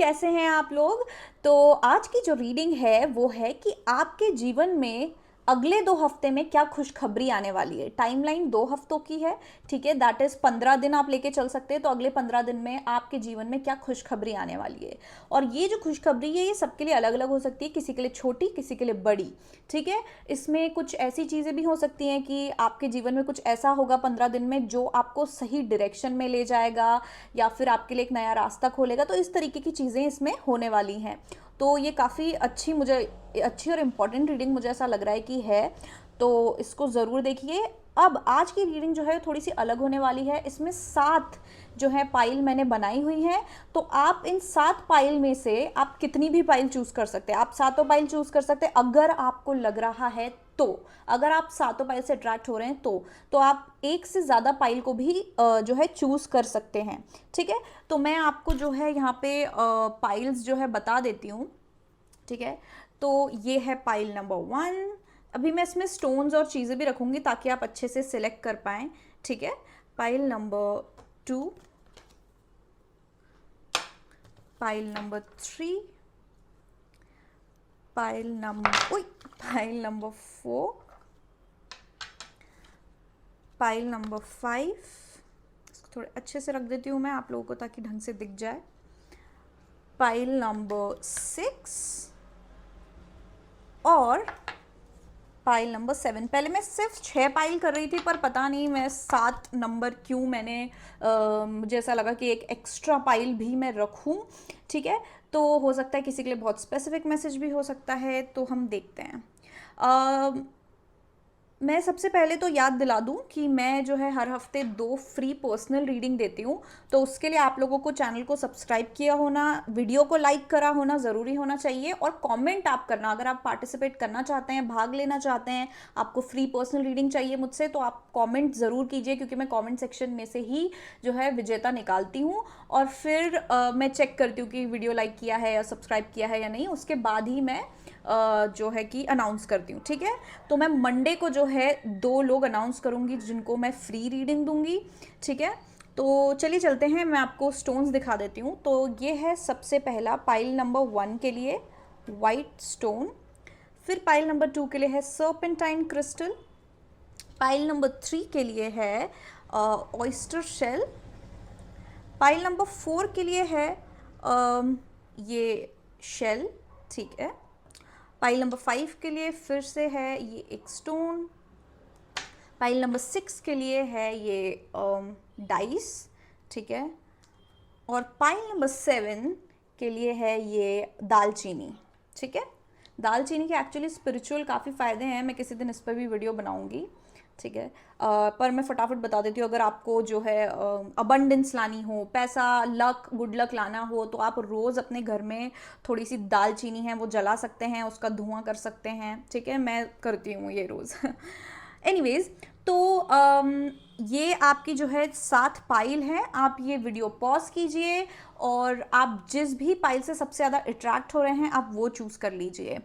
कैसे हैं आप लोग। तो आज की जो रीडिंग है वो है कि आपके जीवन में अगले 2 हफ्ते में क्या खुशखबरी आने वाली है। टाइमलाइन 2 हफ्तों की है, ठीक है। दैट इज 15 दिन आप लेके चल सकते हैं। तो अगले 15 दिन में आपके जीवन में क्या खुशखबरी आने वाली है, और ये जो खुशखबरी है ये सबके लिए अलग अलग हो सकती है। किसी के लिए छोटी, किसी के लिए बड़ी, ठीक है। इसमें कुछ ऐसी चीज़ें भी हो सकती हैं कि आपके जीवन में कुछ ऐसा होगा 15 दिन में जो आपको सही डायरेक्शन में ले जाएगा या फिर आपके लिए एक नया रास्ता खोलेगा। तो इस तरीके की चीज़ें इसमें होने वाली हैं। तो ये काफ़ी अच्छी और इम्पॉर्टेंट रीडिंग मुझे ऐसा लग रहा है कि है, तो इसको ज़रूर देखिए। अब आज की रीडिंग जो है थोड़ी सी अलग होने वाली है। इसमें 7 जो है पाइल मैंने बनाई हुई हैं। तो आप इन 7 पाइल में से आप कितनी भी पाइल चूज़ कर सकते हैं। आप सातों पाइल चूज़ कर सकते हैं अगर आपको लग रहा है तो। अगर आप सातों पाइल से अट्रैक्ट हो रहे हैं तो आप एक से ज़्यादा पाइल को भी जो है चूज़ कर सकते हैं, ठीक है। तो मैं आपको जो है यहाँ पे पाइल्स जो है बता देती हूँ, ठीक है। तो ये है पाइल नंबर 1। अभी मैं इसमें स्टोन्स और चीज़ें भी रखूँगी ताकि आप अच्छे से सिलेक्ट कर पाएँ, ठीक है। Pile number 2, pile number 3, pile number 4, pile number 5। इसको थोड़े अच्छे से रख देती हूँ मैं आप लोगों को ताकि ढंग से दिख जाए। पाइल नंबर 6 और पाइल नंबर 7। पहले मैं सिर्फ 6 पाइल कर रही थी, पर पता नहीं मैं 7 नंबर क्यों मैंने मुझे ऐसा लगा कि एक एक्स्ट्रा पाइल भी मैं रखूं, ठीक है। तो हो सकता है किसी के लिए बहुत स्पेसिफिक मैसेज भी हो सकता है, तो हम देखते हैं। मैं सबसे पहले तो याद दिला दूं कि मैं जो है हर हफ्ते 2 फ्री पर्सनल रीडिंग देती हूं। तो उसके लिए आप लोगों को चैनल को सब्सक्राइब किया होना, वीडियो को लाइक करा होना ज़रूरी होना चाहिए, और कमेंट आप करना। अगर आप पार्टिसिपेट करना चाहते हैं, भाग लेना चाहते हैं, आपको फ्री पर्सनल रीडिंग चाहिए मुझसे, तो आप कमेंट ज़रूर कीजिए, क्योंकि मैं कमेंट सेक्शन में से ही जो है विजेता निकालती हूँ। और फिर मैं चेक करती हूँ कि वीडियो लाइक किया है या सब्सक्राइब किया है या नहीं। उसके बाद ही मैं जो है कि अनाउंस करती हूँ, ठीक है। तो मैं मंडे को जो है 2 लोग अनाउंस करूँगी जिनको मैं फ्री रीडिंग दूंगी, ठीक है। तो चलिए चलते हैं, मैं आपको स्टोन्स दिखा देती हूँ। तो ये है सबसे पहला पाइल नंबर 1 के लिए वाइट स्टोन। फिर पाइल नंबर 2 के लिए है सर्पेंटाइन क्रिस्टल। पाइल नंबर 3 के लिए है ऑयस्टर शेल। पाइल नंबर 4 के लिए है ये शेल, ठीक है। पाइल नंबर 5 के लिए फिर से है ये एक स्टोन। पाइल नंबर 6 के लिए है ये डाइस, ठीक है। और पाइल नंबर 7 के लिए है ये दालचीनी, ठीक है। दालचीनी के एक्चुअली स्पिरिचुअल काफ़ी फ़ायदे हैं, मैं किसी दिन इस पर भी वीडियो बनाऊंगी, ठीक है। पर मैं फटाफट बता देती हूँ। अगर आपको जो है अबंडेंस लानी हो, पैसा, लक, गुड लक लाना हो, तो आप रोज़ अपने घर में थोड़ी सी दालचीनी है वो जला सकते हैं, उसका धुआं कर सकते हैं, ठीक है। मैं करती हूँ ये रोज़ एनीवेज, तो ये आपकी जो है 7 पाइल है। आप ये वीडियो पॉज कीजिए और आप जिस भी पाइल से सबसे ज़्यादा अट्रैक्ट हो रहे हैं आप वो चूज़ कर लीजिए।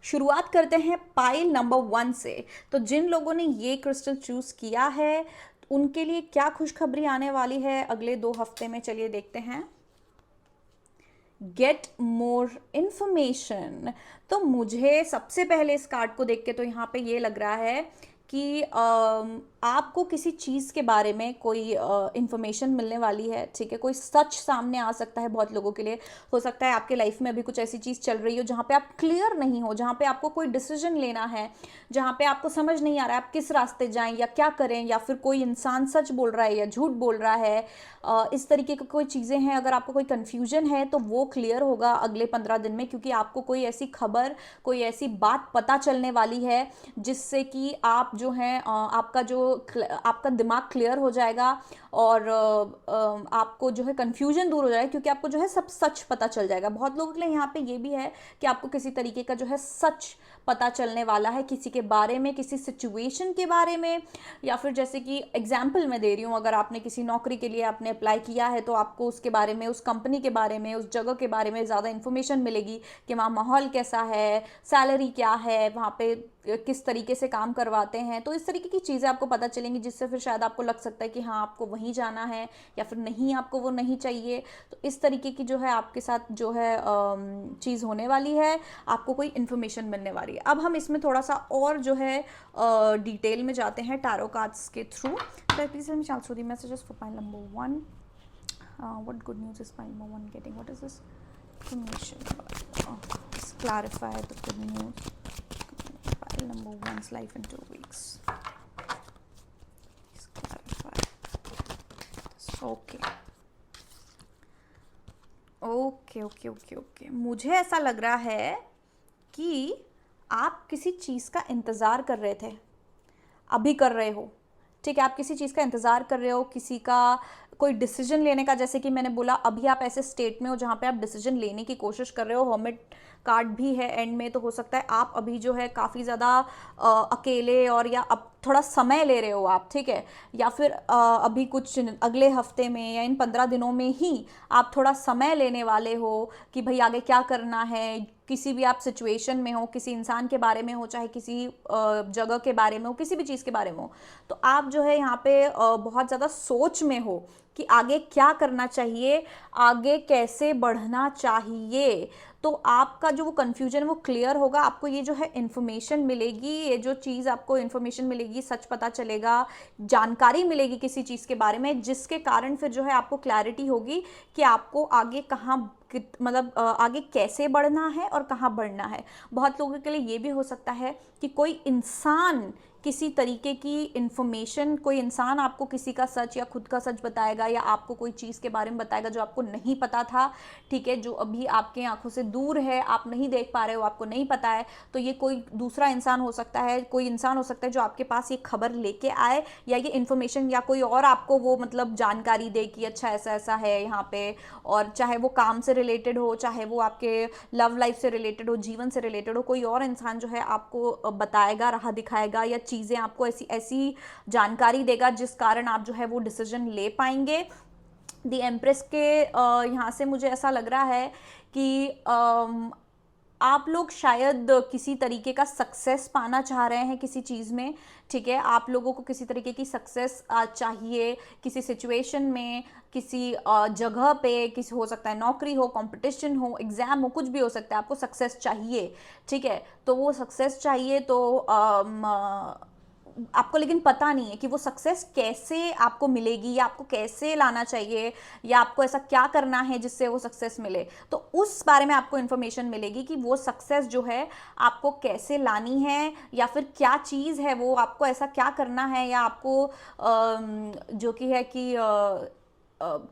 शुरुआत करते हैं पाइल नंबर 1 से। तो जिन लोगों ने ये क्रिस्टल चूज़ किया है उनके लिए क्या खुशखबरी आने वाली है अगले 2 हफ्ते में, चलिए देखते हैं। Get more information. तो मुझे सबसे पहले इस कार्ड को देख के तो यहाँ पे ये लग रहा है कि आपको किसी चीज़ के बारे में कोई इन्फॉर्मेशन मिलने वाली है, ठीक है। कोई सच सामने आ सकता है बहुत लोगों के लिए। हो सकता है आपके लाइफ में अभी कुछ ऐसी चीज़ चल रही हो जहाँ पे आप क्लियर नहीं हो, जहाँ पे आपको कोई डिसीजन लेना है, जहाँ पे आपको समझ नहीं आ रहा है आप किस रास्ते जाएं या क्या करें, या फिर कोई इंसान सच बोल रहा है या झूठ बोल रहा है। इस तरीके की कोई चीज़ें हैं। अगर आपको कोई कन्फ्यूजन है तो वो क्लियर होगा अगले 15 दिन में, क्योंकि आपको कोई ऐसी खबर, कोई ऐसी बात पता चलने वाली है जिससे कि आप जो है आपका दिमाग क्लियर हो जाएगा और आपको जो है कन्फ्यूजन दूर हो जाएगा, क्योंकि आपको जो है सब सच पता चल जाएगा। बहुत लोगों के लिए यहाँ पे ये भी है कि आपको किसी तरीके का जो है सच पता चलने वाला है, किसी के बारे में, किसी सिचुएशन के बारे में। या फिर जैसे कि एग्जाम्पल मैं दे रही हूँ, अगर आपने किसी नौकरी के लिए आपने अप्लाई किया है तो आपको उसके बारे में, उस कंपनी के बारे में, उस जगह के बारे में ज़्यादा इन्फॉर्मेशन मिलेगी कि वहाँ माहौल कैसा है, सैलरी क्या है, वहाँ पे किस तरीके से काम करवाते हैं, तो इस तरीके की चीज़ें आपको पता चलेंगी, जिससे फिर शायद आपको लग सकता है कि हाँ आपको वहीं जाना है, या फिर नहीं आपको वो नहीं चाहिए। तो इस तरीके की जो है आपके साथ जो है चीज़ होने वाली है, आपको कोई इन्फॉर्मेशन मिलने वाली है। अब हम इसमें थोड़ा सा और जो है डिटेल में जाते हैं टैरो कार्ड्स के थ्रू। तो please let me also the messages for pile number 1. What good news is pile number 1 getting? What is this information? Let's clarify the good news. Pile number 1's life in 2 weeks. Let's clarify this. Okay. Okay, मुझे ऐसा लग रहा है कि आप किसी चीज़ का इंतज़ार कर रहे थे, अभी कर रहे हो, ठीक है। आप किसी चीज़ का इंतज़ार कर रहे हो, किसी का कोई डिसीजन लेने का, जैसे कि मैंने बोला अभी आप ऐसे स्टेट में हो जहाँ पे आप डिसीजन लेने की कोशिश कर रहे हो। हर्मिट कार्ड भी है एंड में, तो हो सकता है आप अभी जो है काफ़ी ज़्यादा अकेले और या अब थोड़ा समय ले रहे हो आप, ठीक है। या फिर अभी कुछ अगले हफ्ते में या इन 15 दिनों में ही आप थोड़ा समय लेने वाले हो कि भाई आगे क्या करना है। किसी भी आप सिचुएशन में हो, किसी इंसान के बारे में हो, चाहे किसी जगह के बारे में हो, किसी भी चीज़ के बारे में हो, तो आप जो है यहाँ पे बहुत ज़्यादा सोच में हो कि आगे क्या करना चाहिए, आगे कैसे बढ़ना चाहिए। तो आपका जो वो कन्फ्यूजन वो क्लियर होगा, आपको ये जो है इन्फॉर्मेशन मिलेगी, ये जो चीज़ आपको इन्फॉर्मेशन मिलेगी, सच पता चलेगा, जानकारी मिलेगी किसी चीज़ के बारे में, जिसके कारण फिर जो है आपको क्लैरिटी होगी कि आपको आगे कहाँ मतलब आगे कैसे बढ़ना है और कहाँ बढ़ना है। बहुत लोगों के लिए ये भी हो सकता है कि कोई इंसान किसी तरीके की इन्फॉर्मेशन, कोई इंसान आपको किसी का सच या खुद का सच बताएगा, या आपको कोई चीज़ के बारे में बताएगा जो आपको नहीं पता था, ठीक है, जो अभी आपके आंखों से दूर है, आप नहीं देख पा रहे हो, आपको नहीं पता है। तो ये कोई दूसरा इंसान हो सकता है, कोई इंसान हो सकता है जो आपके पास ये खबर लेके आए, या ये इन्फॉर्मेशन या कोई और आपको वो मतलब जानकारी दे कि अच्छा ऐसा ऐसा है यहाँ पे। और चाहे वो काम से रिलेटेड हो, चाहे वो आपके लव लाइफ से रिलेटेड हो, जीवन से रिलेटेड हो, कोई और इंसान जो है आपको बताएगा, राह दिखाएगा, या चीज़ें आपको ऐसी ऐसी जानकारी देगा जिस कारण आप जो है वो डिसीजन ले पाएंगे। द एम्प्रेस के यहाँ से मुझे ऐसा लग रहा है कि आप लोग शायद किसी तरीके का सक्सेस पाना चाह रहे हैं किसी चीज़ में, ठीक है। आप लोगों को किसी तरीके की सक्सेस चाहिए किसी सिचुएशन में, किसी जगह पे, किसी हो सकता है नौकरी हो, कंपटीशन हो, एग्जाम हो, कुछ भी हो सकता है, आपको सक्सेस चाहिए, ठीक है। तो वो सक्सेस चाहिए तो आपको लेकिन पता नहीं है कि वो सक्सेस कैसे आपको मिलेगी, या आपको कैसे लाना चाहिए, या आपको ऐसा क्या करना है जिससे वो सक्सेस मिले। तो उस बारे में आपको इन्फॉर्मेशन मिलेगी कि वो सक्सेस जो है आपको कैसे लानी है, या फिर क्या चीज़ है वो, आपको ऐसा क्या करना है, या आपको जो कि है कि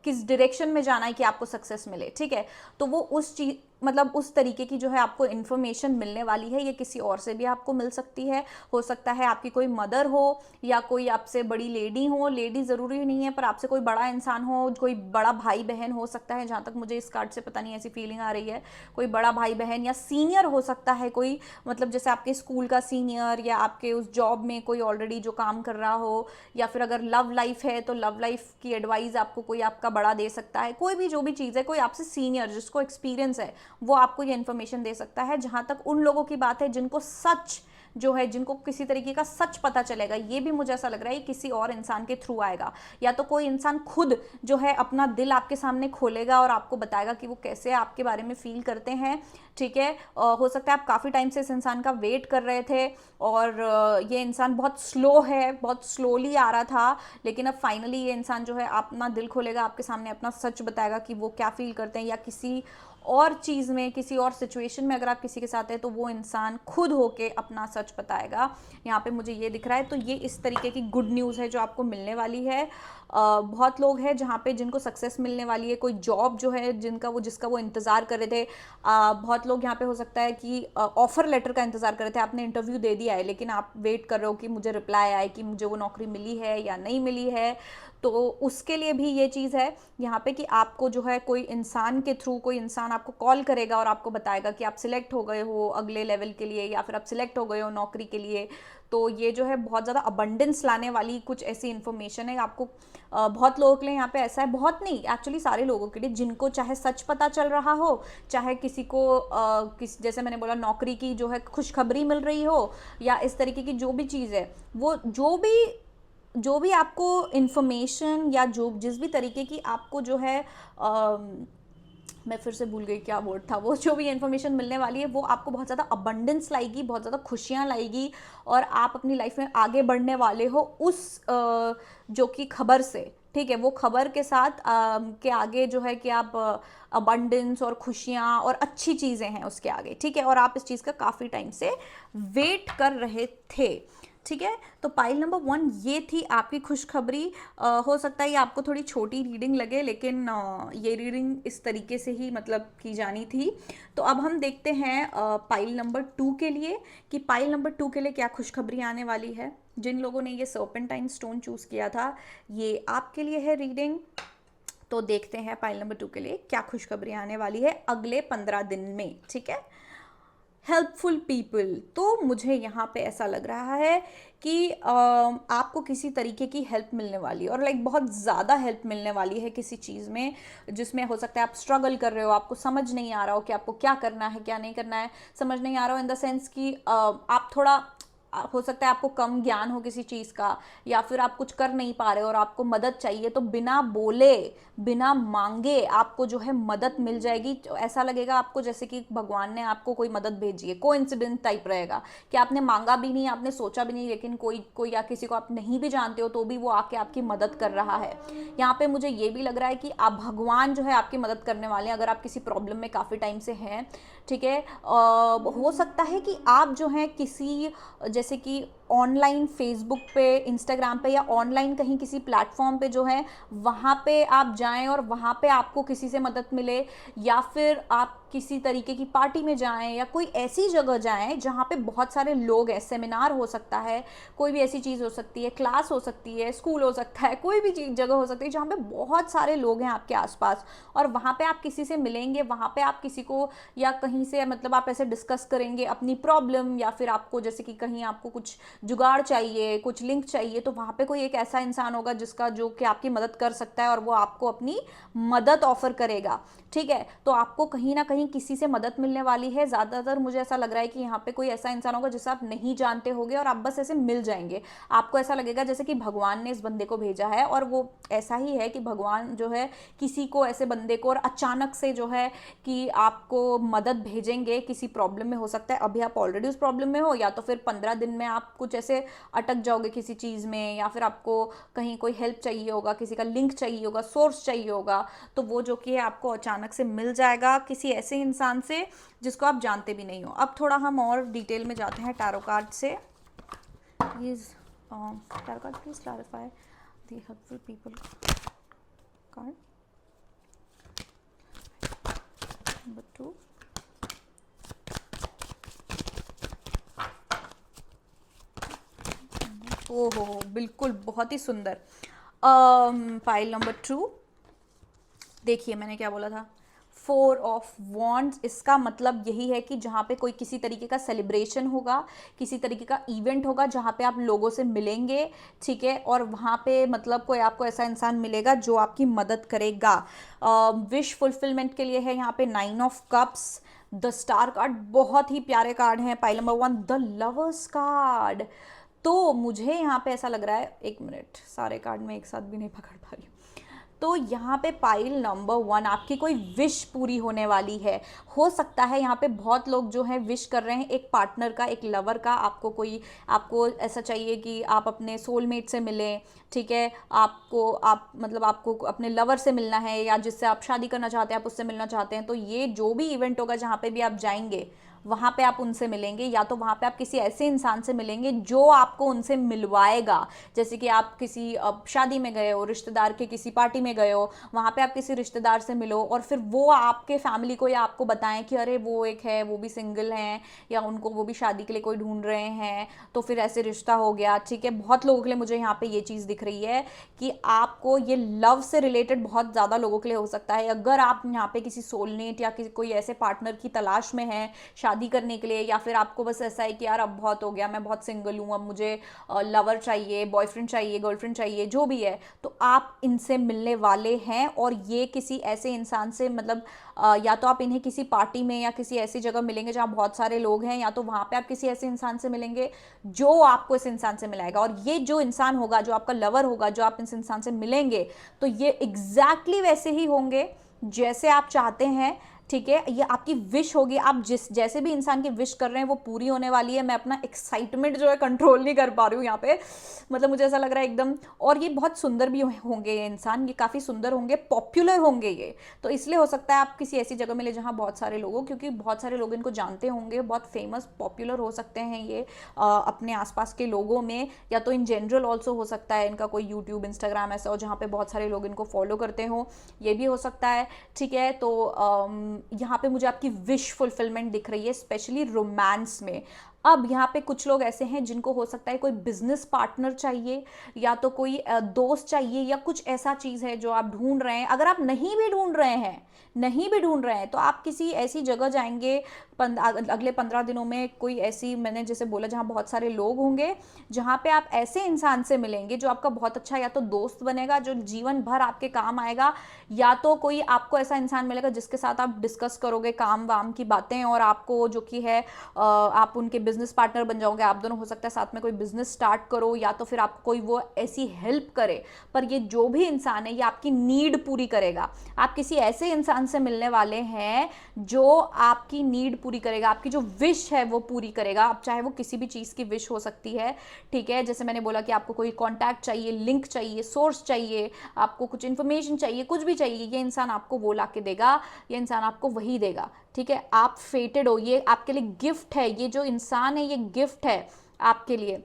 किस डायरेक्शन में जाना है कि आपको सक्सेस मिले, ठीक है। तो वो उस चीज मतलब उस तरीके की जो है आपको इन्फॉर्मेशन मिलने वाली है। ये किसी और से भी आपको मिल सकती है, हो सकता है आपकी कोई मदर हो, या कोई आपसे बड़ी लेडी हो, लेडी ज़रूरी नहीं है पर आपसे कोई बड़ा इंसान हो, कोई बड़ा भाई बहन हो सकता है, जहाँ तक मुझे इस कार्ड से पता नहीं ऐसी फीलिंग आ रही है, कोई बड़ा भाई बहन या सीनियर हो सकता है कोई, मतलब जैसे आपके स्कूल का सीनियर, या आपके उस जॉब में कोई ऑलरेडी जो काम कर रहा हो, या फिर अगर लव लाइफ है तो लव लाइफ की एडवाइस आपको कोई आपका बड़ा दे सकता है। कोई भी जो भी चीज़ है, कोई आपसे सीनियर जिसको एक्सपीरियंस है वो आपको ये इन्फॉर्मेशन दे सकता है। जहां तक उन लोगों की बात है जिनको सच जो है, जिनको किसी तरीके का सच पता चलेगा, ये भी मुझे ऐसा लग रहा है किसी और इंसान के थ्रू आएगा, या तो कोई इंसान खुद जो है अपना दिल आपके सामने खोलेगा और आपको बताएगा कि वो कैसे आपके बारे में फील करते हैं, ठीक है। हो सकता है आप काफ़ी टाइम से इस इंसान का वेट कर रहे थे और ये इंसान बहुत स्लो है, बहुत स्लोली आ रहा था, लेकिन अब फाइनली ये इंसान जो है अपना दिल खोलेगा, आपके सामने अपना सच बताएगा कि वो क्या फील करते हैं, या किसी और चीज़ में, किसी और सिचुएशन में अगर आप किसी के साथ हैं तो वो इंसान खुद होके अपना सच बताएगा। यहाँ पे मुझे ये दिख रहा है। तो ये इस तरीके की गुड न्यूज़ है जो आपको मिलने वाली है। बहुत लोग हैं जहाँ पे जिनको सक्सेस मिलने वाली है, कोई जॉब जो है जिसका वो इंतज़ार कर रहे थे। बहुत लोग यहाँ पे हो सकता है कि ऑफर लेटर का इंतज़ार कर रहे थे, आपने इंटरव्यू दे दिया है लेकिन आप वेट कर रहे हो कि मुझे रिप्लाई आए कि मुझे वो नौकरी मिली है या नहीं मिली है। तो उसके लिए भी ये चीज़ है यहाँ पे कि आपको जो है कोई इंसान के थ्रू, कोई इंसान आपको कॉल करेगा और आपको बताएगा कि आप सिलेक्ट हो गए हो अगले लेवल के लिए, या फिर आप सिलेक्ट हो गए हो नौकरी के लिए। तो ये जो है बहुत ज़्यादा अबंडेंस लाने वाली कुछ ऐसी इन्फॉर्मेशन है आपको। बहुत लोगों के लिए यहाँ पे ऐसा है, बहुत नहीं एक्चुअली सारे लोगों के लिए, जिनको चाहे सच पता चल रहा हो, चाहे किसी को जैसे मैंने बोला नौकरी की जो है खुशखबरी मिल रही हो, या इस तरीके की जो भी चीज़ है, वो जो भी आपको इन्फॉर्मेशन या जो जिस भी तरीके की आपको जो है मैं फिर से भूल गई क्या वर्ड था वो, जो भी इन्फॉर्मेशन मिलने वाली है वो आपको बहुत ज़्यादा अबंडेंस लाएगी, बहुत ज़्यादा खुशियाँ लाएगी, और आप अपनी लाइफ में आगे बढ़ने वाले हो उस जो कि खबर से, ठीक है, वो खबर के साथ के आगे जो है कि आप अबंडेंस और खुशियाँ और अच्छी चीज़ें हैं उसके आगे, ठीक है, और आप इस चीज़ का काफ़ी टाइम से वेट कर रहे थे, ठीक है। तो पाइल नंबर 1 ये थी आपकी खुशखबरी। हो सकता है ये आपको थोड़ी छोटी रीडिंग लगे, लेकिन ये रीडिंग इस तरीके से ही मतलब की जानी थी। तो अब हम देखते हैं पाइल नंबर 2 के लिए कि पाइल नंबर 2 के लिए क्या खुशखबरी आने वाली है। जिन लोगों ने ये सर्पेंटाइन स्टोन चूज़ किया था, ये आपके लिए है रीडिंग। तो देखते हैं पाइल नंबर 2 के लिए क्या खुशखबरी आने वाली है अगले 15 दिन में, ठीक है। हेल्पफुल पीपल, तो मुझे यहाँ पे ऐसा लग रहा है कि आपको किसी तरीके की हेल्प मिलने वाली है, और लाइक बहुत ज़्यादा हेल्प मिलने वाली है किसी चीज़ में, जिसमें हो सकता है आप स्ट्रगल कर रहे हो, आपको समझ नहीं आ रहा हो कि आपको क्या करना है क्या नहीं करना है, समझ नहीं आ रहा हो इन द सेंस कि आप थोड़ा, हो सकता है आपको कम ज्ञान हो किसी चीज़ का, या फिर आप कुछ कर नहीं पा रहे हो और आपको मदद चाहिए, तो बिना बोले बिना मांगे आपको जो है मदद मिल जाएगी। तो ऐसा लगेगा आपको जैसे कि भगवान ने आपको कोई मदद भेजी है, कोइंसिडेंट टाइप रहेगा कि आपने मांगा भी नहीं, आपने सोचा भी नहीं, लेकिन कोई या किसी को आप नहीं भी जानते हो तो भी वो आके आपकी मदद कर रहा है। यहाँ पे मुझे ये भी लग रहा है कि आप भगवान जो है आपकी मदद करने वाले हैं, अगर आप किसी प्रॉब्लम में काफ़ी टाइम से हैं, ठीक है। हो सकता है कि आप जो हैं किसी जैसे कि ऑनलाइन फेसबुक पे, इंस्टाग्राम पे, या ऑनलाइन कहीं किसी प्लेटफॉर्म पे जो है वहाँ पे आप जाएं और वहाँ पे आपको किसी से मदद मिले, या फिर आप किसी तरीके की पार्टी में जाएं या कोई ऐसी जगह जाएं जहाँ पे बहुत सारे लोग हैं, सेमिनार हो सकता है, कोई भी ऐसी चीज़ हो सकती है, क्लास हो सकती है, स्कूल हो सकता है, कोई भी चीज़ जगह हो सकती है जहाँ पे बहुत सारे लोग हैं आपके आसपास, और वहाँ पे आप किसी से मिलेंगे, वहाँ पे आप किसी को या कहीं से मतलब आप ऐसे डिस्कस करेंगे अपनी प्रॉब्लम, या फिर आपको जैसे कि कहीं आपको कुछ जुगाड़ चाहिए, कुछ लिंक चाहिए, तो वहाँ पे कोई एक ऐसा इंसान होगा जिसका जो कि आपकी मदद कर सकता है और वो आपको अपनी मदद ऑफर करेगा, ठीक है। तो आपको कहीं ना कहीं किसी से मदद मिलने वाली है। ज़्यादातर मुझे ऐसा लग रहा है कि यहाँ पे कोई ऐसा इंसान होगा जिसे आप नहीं जानते होगे और आप बस ऐसे मिल जाएंगे, आपको ऐसा लगेगा जैसे कि भगवान ने इस बंदे को भेजा है, और वो ऐसा ही है कि भगवान जो है किसी को, ऐसे बंदे को, और अचानक से जो है कि आपको मदद भेजेंगे किसी प्रॉब्लम में। हो सकता है अभी आप ऑलरेडी उस प्रॉब्लम में हो, या तो फिर 15 दिन में आप कुछ ऐसे अटक जाओगे किसी चीज़ में, या फिर आपको कहीं कोई हेल्प चाहिए होगा, किसी का लिंक चाहिए होगा, सोर्स चाहिए होगा, तो वो जो कि है आपको अचानक से मिल जाएगा किसी ऐसे इंसान से जिसको आप जानते भी नहीं हो। अब थोड़ा हम और डिटेल में जाते हैं टैरो कार्ड से। Please tarot card please clarify the helpful people card number 2। ओहो बिल्कुल, बहुत ही सुंदर। फाइल नंबर 2 देखिए, मैंने क्या बोला था, 4 ऑफ वॉन्ड्स। इसका मतलब यही है कि जहाँ पे कोई किसी तरीके का सेलिब्रेशन होगा, किसी तरीके का इवेंट होगा जहाँ पे आप लोगों से मिलेंगे, ठीक है, और वहाँ पे मतलब कोई आपको ऐसा इंसान मिलेगा जो आपकी मदद करेगा। विश फुलफिलमेंट के लिए है यहाँ पे 9 of cups, the star card, बहुत ही प्यारे कार्ड हैं। Pile number 1 the lovers card. तो मुझे यहाँ पे ऐसा लग रहा है, एक मिनट, सारे कार्ड में एक साथ भी नहीं पकड़ पा रही हूँ। तो यहाँ पे पाइल नंबर 1 आपकी कोई विश पूरी होने वाली है। हो सकता है यहाँ पे बहुत लोग जो हैं विश कर रहे हैं एक पार्टनर का, एक लवर का। आपको ऐसा चाहिए कि आप अपने सोलमेट से मिलें, ठीक है, आपको अपने लवर से मिलना है, या जिससे आप शादी करना चाहते हैं आप उससे मिलना चाहते हैं। तो ये जो भी इवेंट होगा जहाँ पे भी आप जाएंगे वहाँ पे आप उनसे मिलेंगे, या तो वहाँ पे आप किसी ऐसे इंसान से मिलेंगे जो आपको उनसे मिलवाएगा। जैसे कि आप किसी शादी में गए हो, रिश्तेदार के किसी पार्टी में गए हो, वहाँ पे आप किसी रिश्तेदार से मिलो और फिर वो आपके फैमिली को या आपको बताएं कि अरे वो एक है, वो भी सिंगल हैं, या वो भी शादी के लिए कोई ढूंढ रहे हैं, तो फिर ऐसे रिश्ता हो गया, ठीक है। बहुत लोगों के लिए मुझे यहाँ पे ये चीज़ दिख रही है कि आपको ये लव से रिलेटेड बहुत ज़्यादा लोगों के लिए हो सकता है। अगर आप यहाँ पे किसी सोलमेट या कोई ऐसे पार्टनर की तलाश में हैं, शादी करने के लिए, या फिर आपको बस ऐसा है कि यार अब बहुत हो गया, मैं बहुत सिंगल हूँ, अब मुझे लवर चाहिए, बॉयफ्रेंड चाहिए, गर्लफ्रेंड चाहिए, जो भी है, तो आप इनसे मिलने वाले हैं। और ये किसी ऐसे इंसान से मतलब या तो आप इन्हें किसी पार्टी में या किसी ऐसी जगह मिलेंगे जहाँ बहुत सारे लोग हैं, या तो वहाँ पे आप किसी ऐसे इंसान से मिलेंगे जो आपको इस इंसान से मिलाएगा। और ये जो इंसान होगा, जो आपका लवर होगा, जो आप इस इंसान से मिलेंगे, तो ये एग्जैक्टली वैसे ही होंगे जैसे आप चाहते हैं। ठीक है, ये आपकी विश होगी, आप जिस जैसे भी इंसान की विश कर रहे हैं वो पूरी होने वाली है। मैं अपना एक्साइटमेंट जो है कंट्रोल नहीं कर पा रही हूँ यहाँ पे, मतलब मुझे ऐसा लग रहा है एकदम। और ये बहुत सुंदर भी होंगे, ये इंसान, ये काफ़ी सुंदर होंगे, पॉपुलर होंगे ये, तो इसलिए हो सकता है आप किसी ऐसी जगह मिले जहाँ बहुत सारे लोग हो, क्योंकि बहुत सारे लोग इनको जानते होंगे, बहुत फेमस पॉपुलर हो सकते हैं ये अपने आसपास के लोगों में, या तो इन जनरल ऑल्सो हो सकता है इनका कोई यूट्यूब, इंस्टाग्राम ऐसा हो जहाँ पे बहुत सारे लोग इनको फॉलो करते हो, ये भी हो सकता है। ठीक है, तो यहाँ पे मुझे आपकी विश फुलफिलमेंट दिख रही है, स्पेशली रोमांस में। अब यहाँ पे कुछ लोग ऐसे हैं जिनको हो सकता है कोई बिजनेस पार्टनर चाहिए, या तो कोई दोस्त चाहिए, या कुछ ऐसा चीज़ है जो आप ढूंढ रहे हैं। अगर आप नहीं भी ढूंढ रहे हैं, नहीं भी ढूंढ रहे हैं, तो आप किसी ऐसी जगह जाएंगे अगले 15 दिनों में, कोई ऐसी, मैंने जैसे बोला, जहाँ बहुत सारे लोग होंगे, जहाँ पे आप ऐसे इंसान से मिलेंगे जो आपका बहुत अच्छा या तो दोस्त बनेगा, जो जीवन भर आपके काम आएगा, या तो कोई आपको ऐसा इंसान मिलेगा जिसके साथ आप डिस्कस करोगे काम वाम की बातें, और आपको जो कि है आप उनके बिजनेस पार्टनर बन जाओगे। आप दोनों हो सकता है साथ में कोई बिजनेस स्टार्ट करो, या तो फिर आपको कोई वो ऐसी हेल्प करे। पर ये जो भी इंसान है ये आपकी नीड पूरी करेगा। आप किसी ऐसे इंसान से मिलने वाले हैं जो आपकी नीड पूरी करेगा, आपकी जो विश है वो पूरी करेगा। अब चाहे वो किसी भी चीज़ की विश हो सकती है, ठीक है, जैसे मैंने बोला कि आपको कोई कॉन्टैक्ट चाहिए, लिंक चाहिए, सोर्स चाहिए, आपको कुछ इन्फॉर्मेशन चाहिए, कुछ भी चाहिए, ये इंसान आपको वो ला के देगा, ये इंसान आपको वही देगा। ठीक है, आप फेटेड हो, ये आपके लिए गिफ्ट है, ये जो इंसान है ये गिफ्ट है आपके लिए।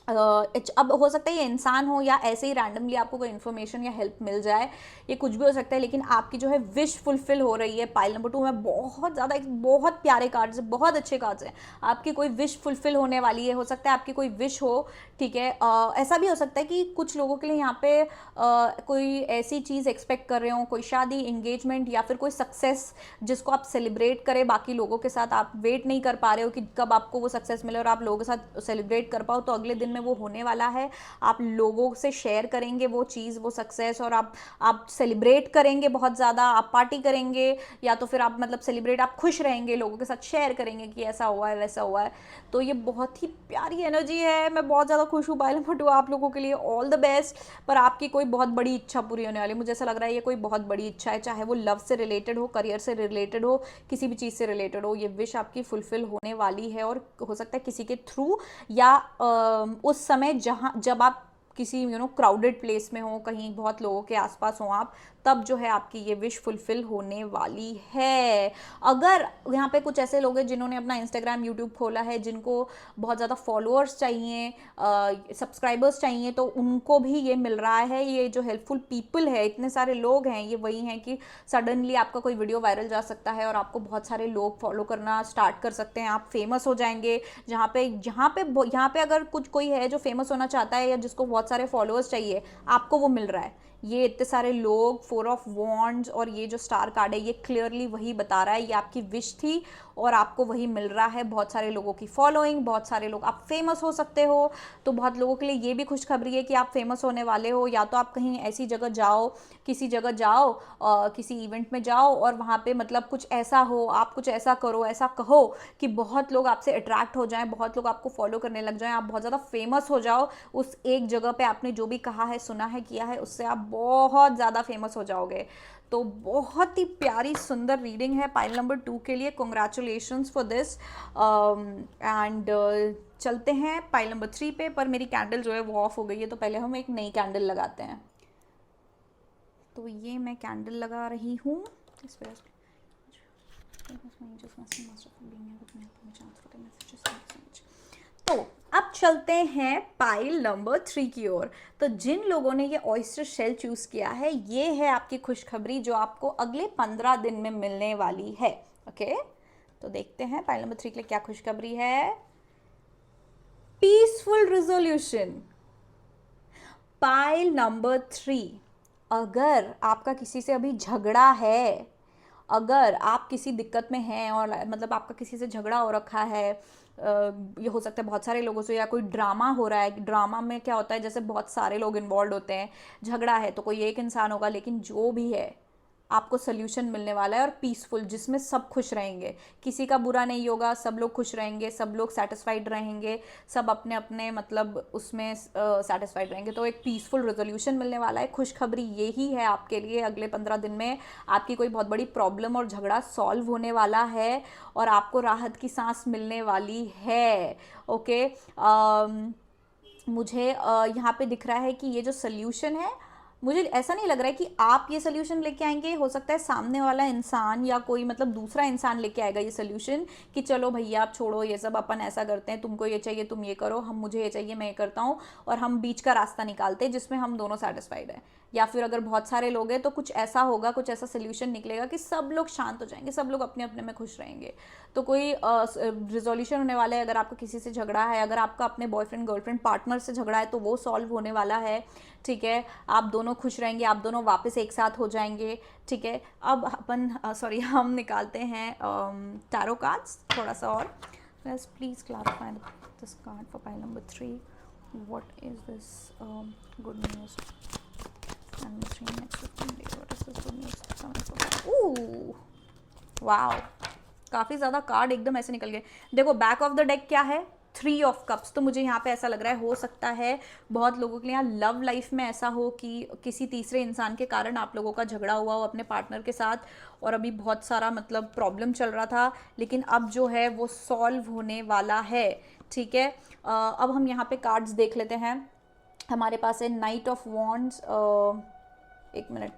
अब हो सकता है ये इंसान हो या ऐसे ही रैंडमली आपको कोई इन्फॉर्मेशन या हेल्प मिल जाए, ये कुछ भी हो सकता है, लेकिन आपकी जो है विश फुलफिल हो रही है। पाइल नंबर 2 में बहुत ज़्यादा, एक बहुत प्यारे कार्ड्स हैं, बहुत अच्छे कार्ड्स हैं। आपकी कोई विश फुलफिल होने वाली है, हो सकता है आपकी कोई विश हो। ठीक है, ऐसा भी हो सकता है कि कुछ लोगों के लिए यहाँ पे कोई ऐसी चीज़ एक्सपेक्ट कर रहे हो, कोई शादी, एंगेजमेंट, या फिर कोई सक्सेस जिसको आप सेलिब्रेट करें बाकी लोगों के साथ। आप वेट नहीं कर पा रहे हो कि कब आपको वो सक्सेस मिले और आप लोगों के साथ सेलिब्रेट कर पाओ, तो अगले दिन में वो होने वाला है। आप लोगों से शेयर करेंगे वो चीज़, वो सक्सेस, और आप सेलिब्रेट करेंगे बहुत ज़्यादा, आप पार्टी करेंगे, या तो फिर आप मतलब सेलिब्रेट, आप खुश रहेंगे, लोगों के साथ शेयर करेंगे कि ऐसा हुआ है, वैसा हुआ है। तो ये बहुत ही प्यारी एनर्जी है, मैं बहुत ज़्यादा खुश हूँ पाइल नंबर 2 आप लोगों के लिए, ऑल द बेस्ट। पर आपकी कोई बहुत बड़ी इच्छा पूरी होने वाली है, मुझे ऐसा लग रहा है ये कोई बहुत बड़ी इच्छा है, चाहे वो लव से रिलेटेड हो, करियर से रिलेटेड हो, किसी भी चीज़ से रिलेटेड हो, ये विश आपकी फुलफिल होने वाली है। और हो सकता है किसी के थ्रू, या उस समय जब आप किसी क्राउडेड प्लेस में हो, कहीं बहुत लोगों के आसपास हो आप, तब जो है आपकी ये विश फुलफिल होने वाली है। अगर यहाँ पे कुछ ऐसे लोग हैं जिन्होंने अपना इंस्टाग्राम, यूट्यूब खोला है, जिनको बहुत ज़्यादा फॉलोअर्स चाहिए, सब्सक्राइबर्स चाहिए, तो उनको भी ये मिल रहा है। ये जो हेल्पफुल पीपल है, इतने सारे लोग हैं, ये वही हैं कि सडनली आपका कोई वीडियो वायरल जा सकता है और आपको बहुत सारे लोग फॉलो करना स्टार्ट कर सकते हैं, आप फेमस हो जाएंगे। यहाँ पे अगर कुछ कोई है जो फेमस होना चाहता है या जिसको बहुत सारे फॉलोअर्स चाहिए, आपको वो मिल रहा है। ये इतने सारे लोग, 4 ऑफ वॉन्ड्स और ये जो स्टार कार्ड है, ये क्लियरली वही बता रहा है, ये आपकी विश थी और आपको वही मिल रहा है। बहुत सारे लोगों की फॉलोइंग, बहुत सारे लोग, आप फेमस हो सकते हो। तो बहुत लोगों के लिए ये भी खुशखबरी है कि आप फेमस होने वाले हो। या तो आप कहीं ऐसी जगह जाओ, किसी जगह जाओ, किसी इवेंट में जाओ, और वहाँ पे मतलब कुछ ऐसा हो, आप कुछ ऐसा करो, ऐसा कहो कि बहुत लोग आपसे अट्रैक्ट हो जाएं, बहुत लोग आपको फॉलो करने लग जाएं, आप बहुत ज़्यादा फेमस हो जाओ। उस एक जगह पे आपने जो भी कहा है, सुना है, किया है, उससे आप बहुत ज़्यादा फेमस हो जाओगे। तो बहुत ही प्यारी सुंदर रीडिंग है पाइल नंबर 2 के लिए। Congratulations for this. एंड चलते हैं पाइल नंबर 3 पे। पर मेरी कैंडल जो है वो ऑफ हो गई है, तो पहले हम एक नई कैंडल लगाते हैं। तो ये मैं कैंडल लगा रही हूँ इस वजह से। तो अब चलते हैं पाइल नंबर 3 की ओर। तो जिन लोगों ने ये ऑयस्टर शेल चूज किया है, ये है आपकी खुशखबरी जो आपको अगले 15 दिन में मिलने वाली है। ओके, तो देखते हैं पाइल नंबर 3 के लिए क्या खुशखबरी है। Peaceful resolution. पाइल नंबर 3, अगर आपका किसी से अभी झगड़ा है अगर आप किसी दिक्कत में हैं और मतलब आपका किसी से झगड़ा हो रखा है, ये हो सकता है बहुत सारे लोगों से, या कोई ड्रामा हो रहा है, ड्रामा में क्या होता है जैसे बहुत सारे लोग इन्वॉल्व होते हैं, झगड़ा है तो कोई एक इंसान होगा, लेकिन जो भी है आपको सोल्यूशन मिलने वाला है, और पीसफुल, जिसमें सब खुश रहेंगे, किसी का बुरा नहीं होगा, सब लोग खुश रहेंगे, सब लोग सेटिस्फाइड रहेंगे, सब अपने अपने मतलब उसमें सेटिस्फाइड रहेंगे। तो एक पीसफुल रेजोल्यूशन मिलने वाला है। खुशखबरी यही है आपके लिए, अगले 15 दिन में आपकी कोई बहुत बड़ी प्रॉब्लम और झगड़ा सॉल्व होने वाला है और आपको राहत की सांस मिलने वाली है। ओके, मुझे यहाँ पे दिख रहा है कि ये जो सोल्यूशन है, मुझे ऐसा नहीं लग रहा है कि आप ये सोल्यूशन लेके आएंगे, हो सकता है सामने वाला इंसान या कोई मतलब दूसरा इंसान लेके आएगा ये सोल्यूशन कि चलो भैया आप छोड़ो ये सब, अपन ऐसा करते हैं, तुमको ये चाहिए तुम ये करो, हम मुझे ये चाहिए मैं ये करता हूँ, और हम बीच का रास्ता निकालते हैं जिसमें हम दोनों सेटिस्फाइड हैं। या फिर अगर बहुत सारे लोग हैं तो कुछ ऐसा होगा, कुछ ऐसा सोल्यूशन निकलेगा कि सब लोग शांत हो जाएंगे, सब लोग अपने अपने में खुश रहेंगे। तो कोई रिजोल्यूशन होने वाला है। अगर आपका किसी से झगड़ा है, अगर आपका अपने बॉयफ्रेंड गर्लफ्रेंड पार्टनर से झगड़ा है तो वो सॉल्व होने वाला है। ठीक है, आप दोनों खुश रहेंगे, आप दोनों वापस एक साथ हो जाएंगे। ठीक है, अब अपन सॉरी हम निकालते हैं टैरो कार्ड्स थोड़ा सा और। Please clarify this card for pile number 3। What is this good news and 3 next 15 days, what is this good news coming for? Ooh, wow, काफ़ी ज़्यादा कार्ड एकदम ऐसे निकल गए। देखो बैक ऑफ द डेक क्या है, 3 ऑफ कप्स। तो मुझे यहाँ पे ऐसा लग रहा है, हो सकता है बहुत लोगों के लिए यहाँ लव लाइफ में ऐसा हो कि किसी तीसरे इंसान के कारण आप लोगों का झगड़ा हुआ हो अपने पार्टनर के साथ, और अभी बहुत सारा मतलब प्रॉब्लम चल रहा था, लेकिन अब जो है वो सॉल्व होने वाला है। ठीक है, अब हम यहाँ पे कार्ड्स देख लेते हैं। हमारे पास है नाइट ऑफ वॉन्ड्स, एक minute,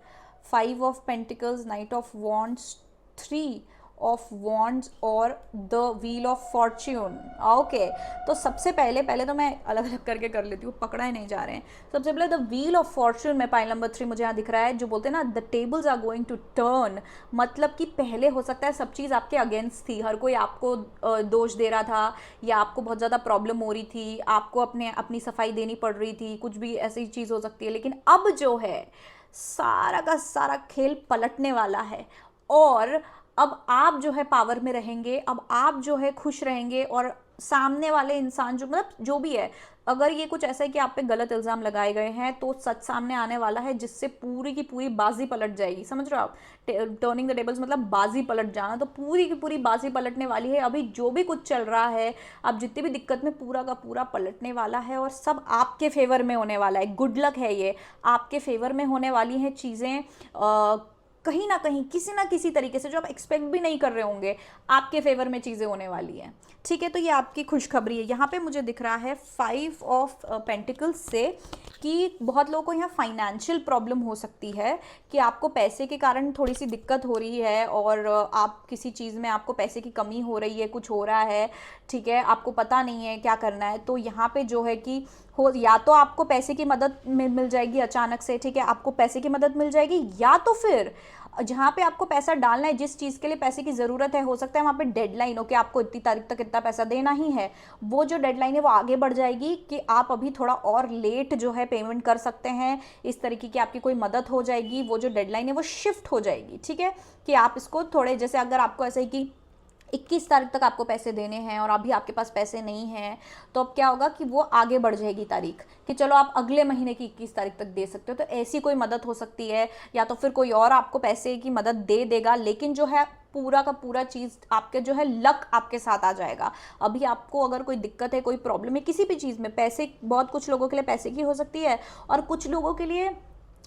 5 of pentacles, knight of wands, 3 of wands और the wheel of fortune. Okay, तो सबसे पहले तो मैं अलग अलग करके कर लेती हूँ, पकड़ा ही नहीं जा रहे हैं। सबसे पहले द व्हील ऑफ फॉर्च्यून में पाइल नंबर 3 मुझे यहाँ दिख रहा है, जो बोलते हैं ना the tables are going to turn. मतलब कि पहले हो सकता है सब चीज़ आपके अगेंस्ट थी, हर कोई आपको दोष दे रहा था, या आपको बहुत ज़्यादा प्रॉब्लम हो रही थी, आपको अपनी सफाई देनी पड़ रही थी, कुछ भी ऐसी चीज़ हो सकती है। लेकिन अब जो है सारा का सारा खेल पलटने वाला है, और अब आप जो है पावर में रहेंगे, अब आप जो है खुश रहेंगे, और सामने वाले इंसान जो मतलब जो भी है, अगर ये कुछ ऐसा है कि आप पे गलत इल्ज़ाम लगाए गए हैं तो सच सामने आने वाला है, जिससे पूरी की पूरी बाजी पलट जाएगी। समझ रहे हो आप, टर्निंग द टेबल्स मतलब बाजी पलट जाना, तो पूरी की पूरी बाजी पलटने वाली है। अभी जो भी कुछ चल रहा है, अब जितनी भी दिक्कत में, पूरा का पूरा पलटने वाला है, और सब आपके फेवर में होने वाला है। गुड लक है ये, आपके फेवर में होने वाली हैं चीज़ें, कहीं ना कहीं किसी ना किसी तरीके से जो आप एक्सपेक्ट भी नहीं कर रहे होंगे, आपके फेवर में चीज़ें होने वाली हैं। ठीक है, तो ये आपकी खुशखबरी है। यहाँ पे मुझे दिख रहा है 5 ऑफ पेंटिकल्स से कि बहुत लोगों को यहाँ फाइनेंशियल प्रॉब्लम हो सकती है, कि आपको पैसे के कारण थोड़ी सी दिक्कत हो रही है, और आप किसी चीज़ में आपको पैसे की कमी हो रही है, कुछ हो रहा है। ठीक है, आपको पता नहीं है क्या करना है। तो यहाँ पे जो है कि हो, या तो आपको पैसे की मदद मिल जाएगी अचानक से। ठीक है, आपको पैसे की मदद मिल जाएगी, या तो फिर जहाँ पे आपको पैसा डालना है, जिस चीज़ के लिए पैसे की ज़रूरत है, हो सकता है वहाँ पे डेडलाइन हो कि आपको इतनी तारीख तक इतना पैसा देना ही है। वो जो डेडलाइन है वो आगे बढ़ जाएगी, कि आप अभी थोड़ा और लेट जो है पेमेंट कर सकते हैं। इस तरीके की आपकी कोई मदद हो जाएगी, वो जो डेडलाइन है वो शिफ्ट हो जाएगी। ठीक है, कि आप इसको थोड़े, जैसे अगर आपको ऐसे ही कि 21 तारीख तक आपको पैसे देने हैं और अभी आपके पास पैसे नहीं हैं, तो अब क्या होगा कि वो आगे बढ़ जाएगी तारीख, कि चलो आप अगले महीने की 21 तारीख तक दे सकते हो। तो ऐसी कोई मदद हो सकती है, या तो फिर कोई और आपको पैसे की मदद दे देगा, लेकिन जो है पूरा का पूरा चीज़ आपके जो है लक आपके साथ आ जाएगा। अभी आपको अगर कोई दिक्कत है, कोई प्रॉब्लम है किसी भी चीज़ में, पैसे, बहुत कुछ लोगों के लिए पैसे की हो सकती है, और कुछ लोगों के लिए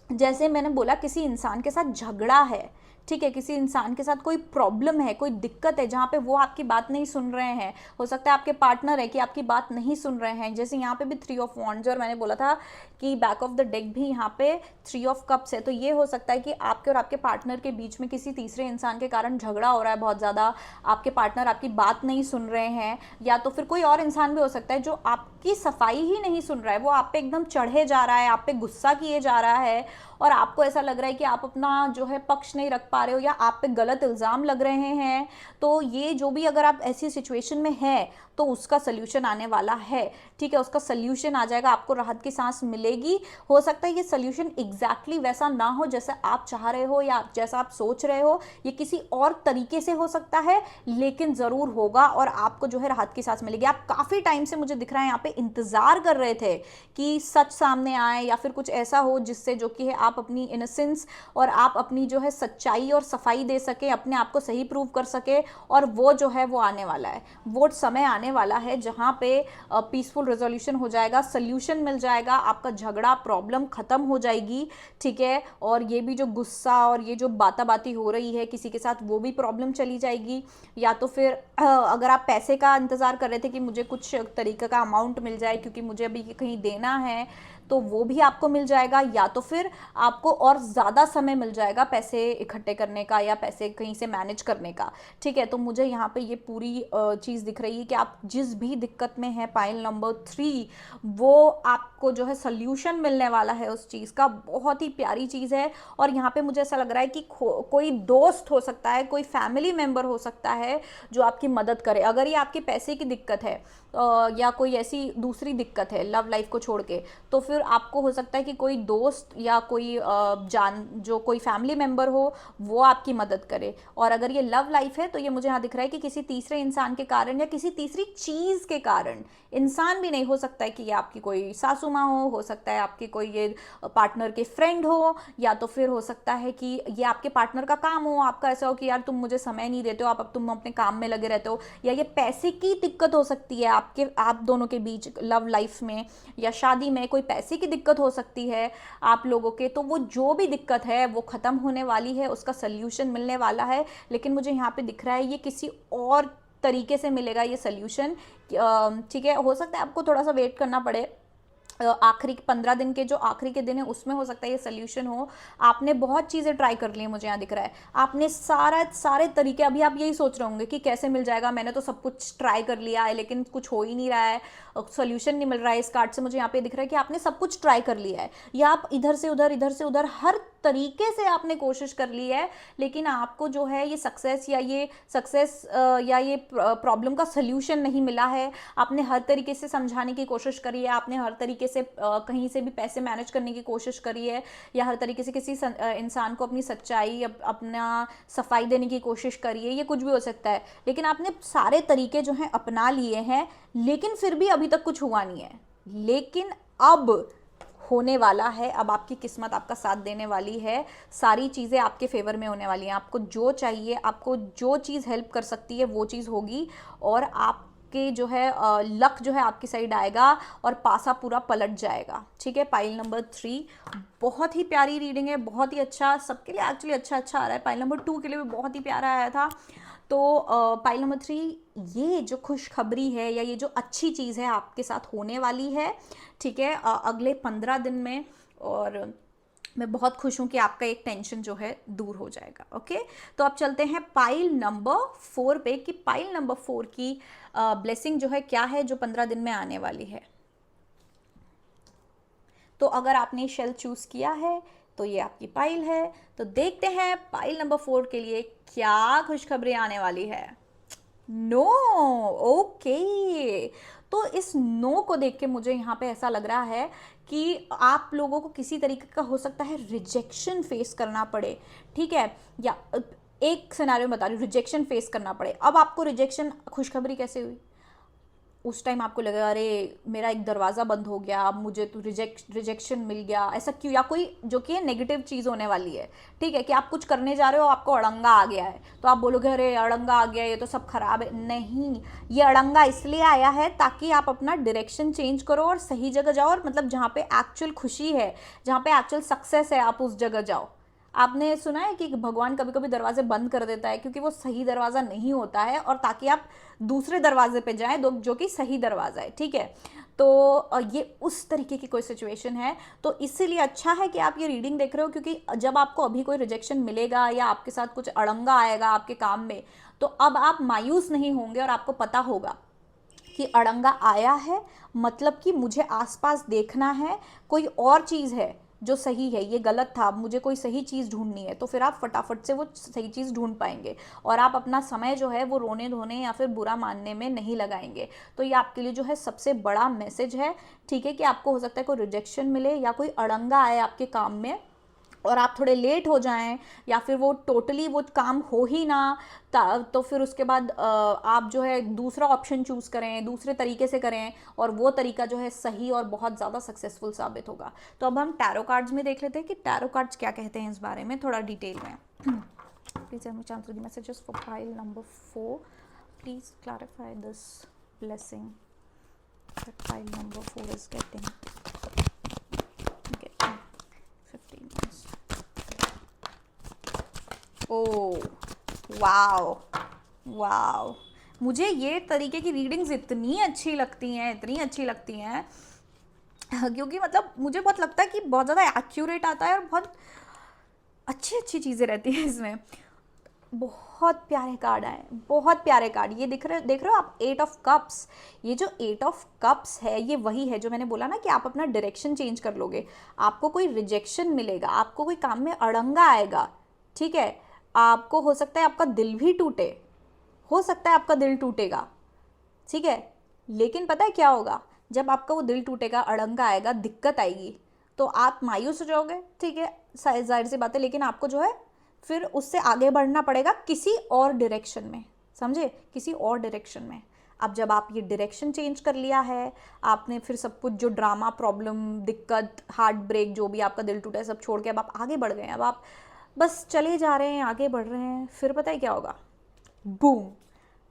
जैसे मैंने बोला किसी इंसान के साथ झगड़ा है। ठीक है, किसी इंसान के साथ कोई प्रॉब्लम है, कोई दिक्कत है, जहाँ पे वो आपकी बात नहीं सुन रहे हैं। हो सकता है आपके पार्टनर है कि आपकी बात नहीं सुन रहे हैं। जैसे यहाँ पे भी 3 ऑफ वॉन्ड्स, और मैंने बोला था कि बैक ऑफ द डेक भी यहाँ पे 3 ऑफ कप्स है। तो ये हो सकता है कि आपके और आपके पार्टनर के बीच में किसी तीसरे इंसान के कारण झगड़ा हो रहा है बहुत ज़्यादा, आपके पार्टनर आपकी बात नहीं सुन रहे हैं, या तो फिर कोई और इंसान भी हो सकता है जो आपकी सफाई ही नहीं सुन रहा है, वो आप पे एकदम चढ़े जा रहा है, आप पे गुस्सा किए जा रहा है, और आपको ऐसा लग रहा है कि आप अपना जो है पक्ष नहीं रख पा पा रहे हो या आप पे गलत इल्ज़ाम लग रहे हैं, तो ये जो भी अगर आप ऐसी सिचुएशन में है तो उसका सल्यूशन आने वाला है, ठीक है, उसका सल्यूशन आ जाएगा, आपको राहत की सांस मिलेगी। हो सकता है ये सल्यूशन एग्जैक्टली वैसा ना हो जैसा आप चाह रहे हो या जैसा आप सोच रहे हो, ये किसी और तरीके से हो सकता है, लेकिन ज़रूर होगा और आपको जो है राहत की सांस मिलेगी। आप काफ़ी टाइम से मुझे दिख रहा है यहाँ पे इंतज़ार कर रहे थे कि सच सामने आए या फिर कुछ ऐसा हो जिससे जो कि है आप अपनी इनोसेंस और आप अपनी जो है सच्चाई और सफाई दे सके, अपने आप को सही प्रूव कर सके, और वो जो है वो आने वाला है, वो समय आने वाला है जहां पे पीसफुल रेजोल्यूशन हो जाएगा, सल्यूशन मिल जाएगा, आपका झगड़ा प्रॉब्लम खत्म हो जाएगी, ठीक है, और ये भी जो गुस्सा और ये जो बाताबाती हो रही है किसी के साथ वो भी प्रॉब्लम चली जाएगी। या तो फिर अगर आप पैसे का इंतजार कर रहे थे कि मुझे कुछ तरीके का अमाउंट मिल जाए क्योंकि मुझे अभी कहीं देना है, तो वो भी आपको मिल जाएगा, या तो फिर आपको और ज़्यादा समय मिल जाएगा पैसे इकट्ठे करने का या पैसे कहीं से मैनेज करने का, ठीक है। तो मुझे यहाँ पे ये पूरी चीज़ दिख रही है कि आप जिस भी दिक्कत में हैं, पाइल नंबर 3, वो आपको जो है सल्यूशन मिलने वाला है उस चीज़ का, बहुत ही प्यारी चीज़ है। और यहाँ पे मुझे ऐसा लग रहा है कि कोई दोस्त हो सकता है, कोई फैमिली मेम्बर हो सकता है जो आपकी मदद करे। अगर ये आपके पैसे की दिक्कत है या कोई ऐसी दूसरी दिक्कत है लव लाइफ को छोड़ के, तो फिर आपको हो सकता है कि कोई दोस्त या कोई जो कोई फैमिली मेम्बर हो वो आपकी मदद करे। और अगर ये लव लाइफ है तो ये मुझे यहाँ दिख रहा है कि किसी तीसरे इंसान के कारण या किसी तीसरी चीज़ के कारण, इंसान भी नहीं, हो सकता है कि ये आपकी कोई सासू माँ हो सकता है आपकी कोई ये पार्टनर के फ्रेंड हो, या तो फिर हो सकता है कि ये आपके पार्टनर का काम हो, आपका ऐसा हो कि यार तुम मुझे समय नहीं देते हो, तुम अपने काम में लगे रहते हो, या ये पैसे की दिक्कत हो सकती है आप दोनों के बीच लव लाइफ में या शादी में, कोई पैसे की दिक्कत हो सकती है आप लोगों के। तो वो जो भी दिक्कत है वो ख़त्म होने वाली है, उसका सल्यूशन मिलने वाला है। लेकिन मुझे यहाँ पे दिख रहा है ये किसी और तरीके से मिलेगा ये सल्यूशन, ठीक है। हो सकता है आपको थोड़ा सा वेट करना पड़े, आखिरी 15 दिन के जो आखिरी के दिन है उसमें हो सकता है ये सल्यूशन हो। आपने बहुत चीज़ें ट्राई कर ली है, मुझे यहाँ दिख रहा है आपने सारे तरीके, अभी आप यही सोच रहे होंगे कि कैसे मिल जाएगा, मैंने तो सब कुछ ट्राई कर लिया है लेकिन कुछ हो ही नहीं रहा है, सॉल्यूशन नहीं मिल रहा है। इस कार्ड से मुझे यहाँ पे दिख रहा है कि आपने सब कुछ ट्राई कर लिया है, या आप इधर से उधर हर तरीके से आपने कोशिश कर ली है, लेकिन आपको जो है ये सक्सेस या ये प्रॉब्लम का सल्यूशन नहीं मिला है। आपने हर तरीके से समझाने की कोशिश करी है, आपने हर तरीके से कहीं से भी पैसे मैनेज करने की कोशिश करी है, या हर तरीके से किसी इंसान को अपनी सच्चाई अपना सफाई देने की कोशिश करी है, ये कुछ भी हो सकता है। लेकिन आपने सारे तरीके जो हैं अपना लिए हैं, लेकिन फिर भी अभी तक कुछ हुआ नहीं है। लेकिन अब होने वाला है, अब आपकी किस्मत आपका साथ देने वाली है, सारी चीज़ें आपके फेवर में होने वाली हैं। आपको जो चाहिए, आपको जो चीज़ हेल्प कर सकती है वो चीज़ होगी, और आपके जो है लक जो है आपकी साइड आएगा और पासा पूरा पलट जाएगा, ठीक है। पाइल नंबर 3 बहुत ही प्यारी रीडिंग है, बहुत ही अच्छा, सबके लिए एक्चुअली अच्छा आ रहा है। पाइल नंबर 2 के लिए भी बहुत ही प्यारा आया था। तो पाइल नंबर 3, ये जो खुशखबरी है या ये जो अच्छी चीज़ है आपके साथ होने वाली है, ठीक है, अगले 15 दिन में। और मैं बहुत खुश हूँ कि आपका एक टेंशन जो है दूर हो जाएगा। ओके, तो अब चलते हैं पाइल नंबर 4 पे कि पाइल नंबर 4 की ब्लेसिंग जो है क्या है जो 15 दिन में आने वाली है। तो अगर आपने शेल चूज किया है तो ये आपकी पाइल है। तो देखते हैं पाइल नंबर 4 के लिए क्या खुशखबरी आने वाली है। No, okay. तो इस नो को देख के मुझे यहाँ पे ऐसा लग रहा है कि आप लोगों को किसी तरीके का हो सकता है रिजेक्शन फेस करना पड़े, ठीक है, या एक सिनेरियो बता रही हूँ, रिजेक्शन फेस करना पड़े। अब आपको रिजेक्शन, खुशखबरी कैसे हुई? उस टाइम आपको लगा अरे मेरा एक दरवाज़ा बंद हो गया, अब मुझे तो रिजेक्शन मिल गया, ऐसा क्यों? या कोई जो कि नेगेटिव चीज़ होने वाली है, ठीक है, कि आप कुछ करने जा रहे हो, आपको अड़ंगा आ गया है, तो आप बोलोगे अरे अड़ंगा आ गया, ये तो सब खराब है। नहीं, ये अड़ंगा इसलिए आया है ताकि आप अपना डायरेक्शन चेंज करो और सही जगह जाओ, और मतलब जहाँ पे एक्चुअल खुशी है, जहाँ पे एक्चुअल सक्सेस है, आप उस जगह जाओ। आपने सुना है कि भगवान कभी कभी दरवाजे बंद कर देता है क्योंकि वो सही दरवाज़ा नहीं होता है, और ताकि आप दूसरे दरवाजे पे जाएं जो कि सही दरवाज़ा है, ठीक है। तो ये उस तरीके की कोई सिचुएशन है, तो इसीलिए अच्छा है कि आप ये रीडिंग देख रहे हो, क्योंकि जब आपको अभी कोई रिजेक्शन मिलेगा या आपके साथ कुछ अड़ंगा आएगा आपके काम में, तो अब आप मायूस नहीं होंगे और आपको पता होगा कि अड़ंगा आया है, मतलब कि मुझे आसपास देखना है, कोई और चीज़ है जो सही है, ये गलत था, मुझे कोई सही चीज़ ढूंढनी है, तो फिर आप फटाफट से वो सही चीज़ ढूंढ पाएंगे और आप अपना समय जो है वो रोने धोने या फिर बुरा मानने में नहीं लगाएंगे। तो ये आपके लिए जो है सबसे बड़ा मैसेज है, ठीक है, कि आपको हो सकता है कोई रिजेक्शन मिले या कोई अड़ंगा आए आपके काम में और आप थोड़े लेट हो जाएं या फिर वो टोटली वो काम हो ही ना, तो फिर उसके बाद आप जो है दूसरा ऑप्शन चूज़ करें, दूसरे तरीके से करें और वो तरीका जो है सही और बहुत ज़्यादा सक्सेसफुल साबित होगा। तो अब हम टैरो कार्ड्स में देख लेते हैं कि टैरो कार्ड्स क्या कहते हैं इस बारे में थोड़ा डिटेल में। Please answer the messages for pile number 4, please clarify this blessing that pile number 4 is getting 15 months. Oh wow wow, मुझे ये तरीके की रीडिंग्स इतनी अच्छी लगती हैं क्योंकि मतलब मुझे बहुत लगता है कि बहुत ज़्यादा एक्यूरेट आता है और बहुत अच्छी चीज़ें रहती हैं इसमें। बहुत प्यारे कार्ड आए, बहुत प्यारे कार्ड। ये देख रहे हो आप 8 ऑफ कप्स। ये जो 8 ऑफ कप्स है ये वही है जो मैंने बोला ना कि आप अपना डायरेक्शन चेंज कर लोगे, आपको कोई रिजेक्शन मिलेगा, आपको कोई काम में अड़ंगा आएगा, ठीक है, आपको हो सकता है आपका दिल भी टूटे, हो सकता है आपका दिल टूटेगा, ठीक है, लेकिन पता है क्या होगा, जब आपका वो दिल टूटेगा, अड़ंगा आएगा, दिक्कत आएगी, तो आप मायूस हो जाओगे, ठीक है, जाहिर सी बात है, लेकिन आपको जो है फिर उससे आगे बढ़ना पड़ेगा किसी और डायरेक्शन में, समझे, किसी और डायरेक्शन में। अब जब आप ये डायरेक्शन चेंज कर लिया है, आपने फिर सब कुछ जो ड्रामा, प्रॉब्लम, दिक्कत, हार्ट ब्रेक, जो भी आपका दिल टूटा है सब छोड़ के अब आप आगे बढ़ गए हैं, अब आप बस चले जा रहे हैं, आगे बढ़ रहे हैं, फिर पता है क्या होगा, बूम,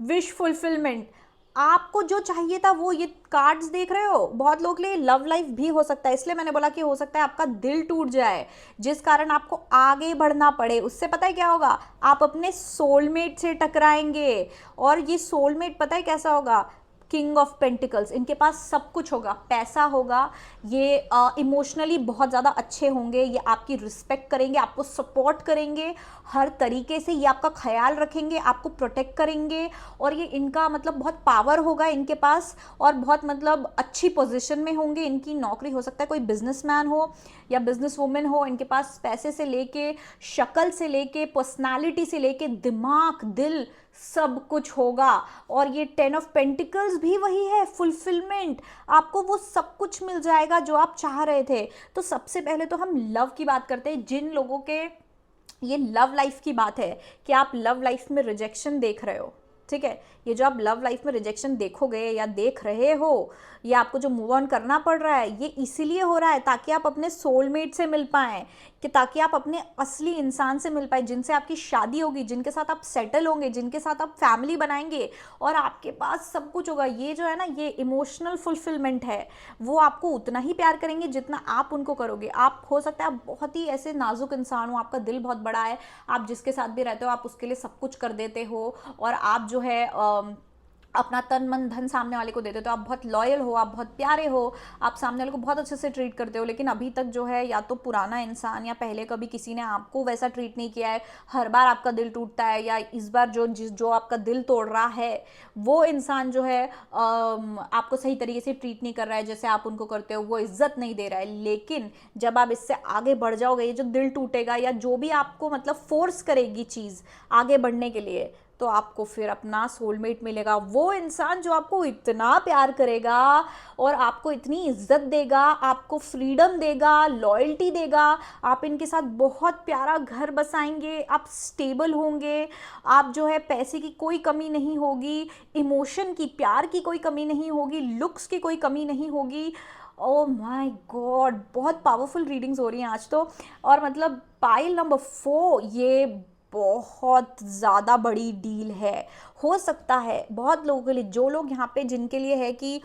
विश फुलफिलमेंट। आपको जो चाहिए था वो, ये कार्ड्स देख रहे हो, बहुत लोग के लिए लव लाइफ भी हो सकता है, इसलिए मैंने बोला कि हो सकता है आपका दिल टूट जाए जिस कारण आपको आगे बढ़ना पड़े। उससे पता है क्या होगा, आप अपने सोलमेट से टकराएंगे और ये सोलमेट पता है कैसा होगा, किंग ऑफ पेंटिकल्स। इनके पास सब कुछ होगा, पैसा होगा, ये इमोशनली बहुत ज़्यादा अच्छे होंगे, ये आपकी रिस्पेक्ट करेंगे, आपको सपोर्ट करेंगे हर तरीके से, ये आपका ख्याल रखेंगे, आपको प्रोटेक्ट करेंगे और ये इनका मतलब बहुत पावर होगा इनके पास और बहुत मतलब अच्छी पोजीशन में होंगे। इनकी नौकरी हो सकता है कोई बिजनेसमैन हो या बिजनेस वुमेन हो, इनके पास पैसे से लेके, शक्ल से लेके, पर्सनालिटी से लेके, दिमाग, दिल, सब कुछ होगा। और ये 10 ऑफ पेंटिकल्स भी वही है, फुलफिलमेंट, आपको वो सब कुछ मिल जाएगा जो आप चाह रहे थे। तो सबसे पहले तो हम लव की बात करते हैं, जिन लोगों के ये लव लाइफ की बात है कि आप लव लाइफ में रिजेक्शन देख रहे हो, ठीक है, ये जो आप लव लाइफ में रिजेक्शन देखोगे या देख रहे हो, ये आपको जो मूव ऑन करना पड़ रहा है, ये इसीलिए हो रहा है ताकि आप अपने सोलमेट से मिल पाएँ, कि ताकि आप अपने असली इंसान से मिल पाए, जिनसे आपकी शादी होगी, जिनके साथ आप सेटल होंगे, जिनके साथ आप फैमिली बनाएंगे और आपके पास सब कुछ होगा। ये जो है ना, ये इमोशनल फुलफिलमेंट है, वो आपको उतना ही प्यार करेंगे जितना आप उनको करोगे। आप हो सकता है आप बहुत ही ऐसे नाजुक इंसान हो, आपका दिल बहुत बड़ा है, आप जिसके साथ भी रहते हो आप उसके लिए सब कुछ कर देते हो और आप जो है अपना तन मन धन सामने वाले को देते हो, तो आप बहुत लॉयल हो, आप बहुत प्यारे हो, आप सामने वाले को बहुत अच्छे से ट्रीट करते हो, लेकिन अभी तक जो है या तो पुराना इंसान या पहले कभी किसी ने आपको वैसा ट्रीट नहीं किया है, हर बार आपका दिल टूटता है, या इस बार जो आपका दिल तोड़ रहा है वो इंसान जो है आपको सही तरीके से ट्रीट नहीं कर रहा है जैसे आप उनको करते हो, वो इज्जत नहीं दे रहा है। लेकिन जब आप इससे आगे बढ़ जाओगे, ये जो दिल टूटेगा या जो भी आपको मतलब फोर्स करेगी चीज़ आगे बढ़ने के लिए, तो आपको फिर अपना सोलमेट मिलेगा, वो इंसान जो आपको इतना प्यार करेगा और आपको इतनी इज्जत देगा, आपको फ्रीडम देगा, लॉयल्टी देगा, आप इनके साथ बहुत प्यारा घर बसाएंगे, आप स्टेबल होंगे, आप जो है पैसे की कोई कमी नहीं होगी, इमोशन की, प्यार की कोई कमी नहीं होगी, लुक्स की कोई कमी नहीं होगी। ओह माय गॉड, बहुत पावरफुल रीडिंग्स हो रही हैं आज तो। और मतलब पाइल नंबर 4 ये बहुत ज़्यादा बड़ी डील है, हो सकता है बहुत लोगों के लिए, जो लोग यहाँ पे जिनके लिए है कि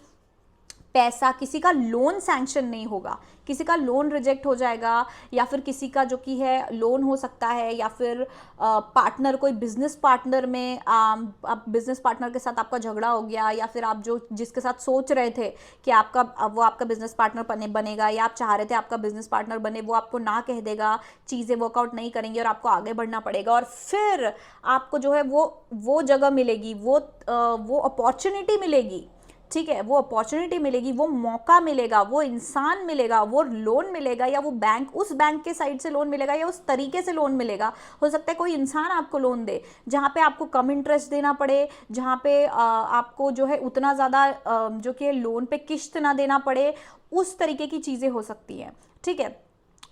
पैसा, किसी का लोन सैंक्शन नहीं होगा, किसी का लोन रिजेक्ट हो जाएगा, या फिर किसी का जो कि है लोन हो सकता है, या फिर पार्टनर, कोई बिजनेस पार्टनर में आप बिजनेस पार्टनर के साथ आपका झगड़ा हो गया, या फिर आप जो जिसके साथ सोच रहे थे कि वो आपका बिजनेस पार्टनर बनेगा, या आप चाह रहे थे आपका बिजनेस पार्टनर बने, वो आपको ना कह देगा, चीज़ें वर्कआउट नहीं करेंगी और आपको आगे बढ़ना पड़ेगा, और फिर आपको जो है वो जगह मिलेगी, वो अपॉर्चुनिटी मिलेगी, ठीक है, वो अपॉर्चुनिटी मिलेगी, वो मौका मिलेगा, वो इंसान मिलेगा, वो लोन मिलेगा, या वो बैंक, उस बैंक के साइड से लोन मिलेगा या उस तरीके से लोन मिलेगा। हो सकता है कोई इंसान आपको लोन दे जहाँ पे आपको कम इंटरेस्ट देना पड़े, जहाँ पे आपको जो है उतना ज़्यादा जो कि लोन पे किश्त ना देना पड़े, उस तरीके की चीज़ें हो सकती हैं। ठीक है,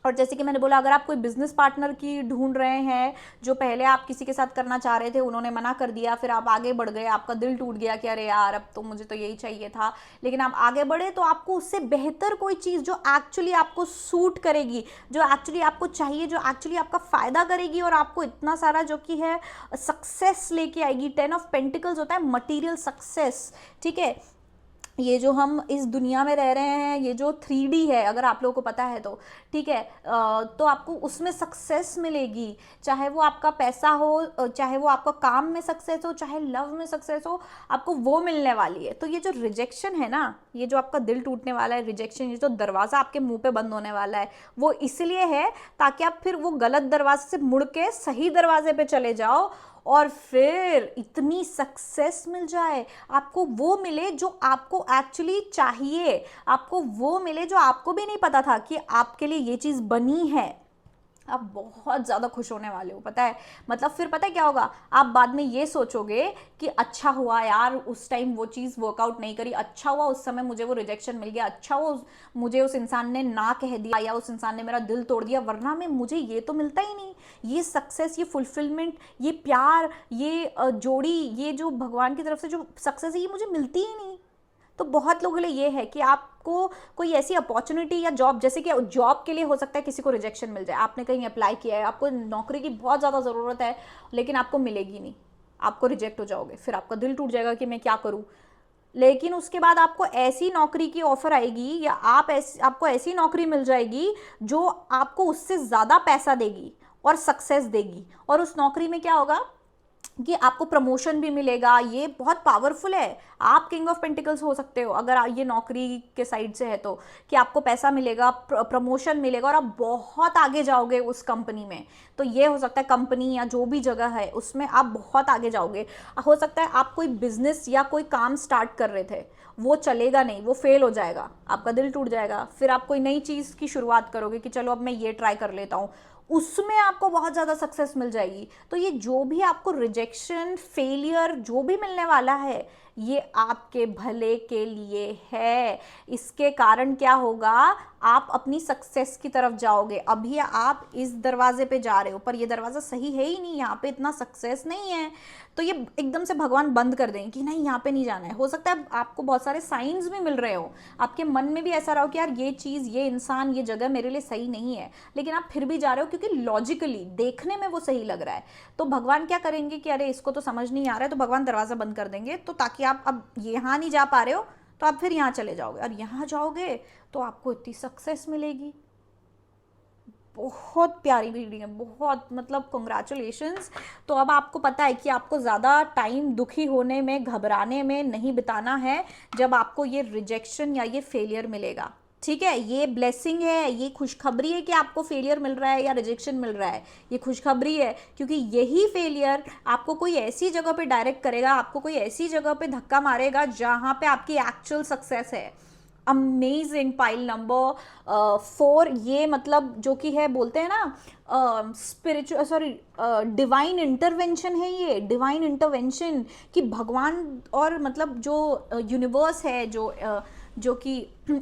और जैसे कि मैंने बोला, अगर आप कोई बिजनेस पार्टनर की ढूंढ रहे हैं, जो पहले आप किसी के साथ करना चाह रहे थे, उन्होंने मना कर दिया, फिर आप आगे बढ़ गए, आपका दिल टूट गया कि अरे यार अब तो मुझे तो यही चाहिए था, लेकिन आप आगे बढ़े, तो आपको उससे बेहतर कोई चीज़ जो एक्चुअली आपको सूट करेगी, जो एक्चुअली आपको चाहिए, जो एक्चुअली आपका फ़ायदा करेगी और आपको इतना सारा जो कि है सक्सेस लेके आएगी। 10 ऑफ पेंटिकल्स होता है मटीरियल सक्सेस। ठीक है, ये जो हम इस दुनिया में रह रहे हैं, ये जो 3D है, अगर आप लोगों को पता है तो, ठीक है, तो आपको उसमें सक्सेस मिलेगी, चाहे वो आपका पैसा हो, चाहे वो आपका काम में सक्सेस हो, चाहे लव में सक्सेस हो, आपको वो मिलने वाली है। तो ये जो रिजेक्शन है ना, ये जो आपका दिल टूटने वाला है, रिजेक्शन, ये जो दरवाज़ा आपके मुंह पे बंद होने वाला है, वो इसलिए है ताकि आप फिर वो गलत दरवाजे से मुड़ के सही दरवाजे पे चले जाओ और फिर इतनी सक्सेस मिल जाए, आपको वो मिले जो आपको एक्चुअली चाहिए, आपको वो मिले जो आपको भी नहीं पता था कि आपके लिए ये चीज़ बनी है। आप बहुत ज़्यादा खुश होने वाले हो, पता है। मतलब फिर पता है क्या होगा, आप बाद में ये सोचोगे कि अच्छा हुआ यार उस टाइम वो चीज़ वर्कआउट नहीं करी, अच्छा हुआ उस समय मुझे वो रिजेक्शन मिल गया, अच्छा हुआ मुझे उस इंसान ने ना कह दिया या उस इंसान ने मेरा दिल तोड़ दिया, वरना में मुझे ये तो मिलता ही नहीं, ये सक्सेस, ये फुलफिलमेंट, ये प्यार, ये जोड़ी, ये जो भगवान की तरफ से जो सक्सेस है, ये मुझे मिलती ही नहीं। तो बहुत लोगों के लिए ये है कि आपको कोई ऐसी अपॉर्चुनिटी या जॉब, जैसे कि जॉब के लिए हो सकता है किसी को रिजेक्शन मिल जाए, आपने कहीं अप्लाई किया है, आपको नौकरी की बहुत ज़्यादा ज़रूरत है, लेकिन आपको मिलेगी नहीं, आपको रिजेक्ट हो जाओगे, फिर आपका दिल टूट जाएगा कि मैं क्या करूँ। लेकिन उसके बाद आपको ऐसी नौकरी की ऑफर आएगी, या आपको ऐसी नौकरी मिल जाएगी जो आपको उससे ज़्यादा पैसा देगी और सक्सेस देगी, और उस नौकरी में क्या होगा कि आपको प्रमोशन भी मिलेगा। ये बहुत पावरफुल है, आप किंग ऑफ पेंटिकल्स हो सकते हो अगर ये नौकरी के साइड से है, तो कि आपको पैसा मिलेगा, प्रमोशन मिलेगा और आप बहुत आगे जाओगे उस कंपनी में। तो ये हो सकता है कंपनी या जो भी जगह है उसमें आप बहुत आगे जाओगे। हो सकता है आप कोई बिजनेस या कोई काम स्टार्ट कर रहे थे, वो चलेगा नहीं, वो फेल हो जाएगा, आपका दिल टूट जाएगा, फिर आप कोई नई चीज़ की शुरुआत करोगे कि चलो अब मैं ये ट्राई कर लेता हूँ, उसमें आपको बहुत ज़्यादा सक्सेस मिल जाएगी। तो ये जो भी आपको रिजेक्शन, फेलियर जो भी मिलने वाला है, ये आपके भले के लिए है। इसके कारण क्या होगा, आप अपनी सक्सेस की तरफ जाओगे। अभी आप इस दरवाजे पे जा रहे हो, पर ये दरवाज़ा सही है ही नहीं, यहाँ पे इतना सक्सेस नहीं है, तो ये एकदम से भगवान बंद कर दें कि नहीं यहाँ पे नहीं जाना है। हो सकता है आपको बहुत सारे साइंस भी मिल रहे हो, आपके मन में भी ऐसा रहो कि यार ये चीज़, ये इंसान, ये जगह मेरे लिए सही नहीं है, लेकिन आप फिर भी जा रहे हो क्योंकि लॉजिकली देखने में वो सही लग रहा है। तो भगवान क्या करेंगे कि अरे इसको तो समझ नहीं आ रहा है, तो भगवान दरवाज़ा बंद कर देंगे, तो ताकि आप अब यहाँ नहीं जा पा रहे हो तो आप फिर यहाँ चले जाओगे, और यहाँ जाओगे तो आपको इतनी सक्सेस मिलेगी। बहुत प्यारी रीडिंग है, बहुत, मतलब कॉन्ग्रेचुलेशंस। तो अब आपको पता है कि आपको ज़्यादा टाइम दुखी होने में, घबराने में नहीं बिताना है जब आपको ये रिजेक्शन या ये फेलियर मिलेगा। ठीक है, ये ब्लेसिंग है, ये खुशखबरी है कि आपको फेलियर मिल रहा है या रिजेक्शन मिल रहा है, ये खुशखबरी है, क्योंकि यही फेलियर आपको कोई ऐसी जगह पे डायरेक्ट करेगा, आपको कोई ऐसी जगह पे धक्का मारेगा जहाँ पे आपकी एक्चुअल सक्सेस है। अमेजिंग। पाइल नंबर 4, ये मतलब जो कि है, बोलते हैं ना स्पिरिचुअल, सॉरी डिवाइन इंटरवेंशन है, ये डिवाइन इंटरवेंशन कि भगवान और मतलब जो यूनिवर्स है, जो कि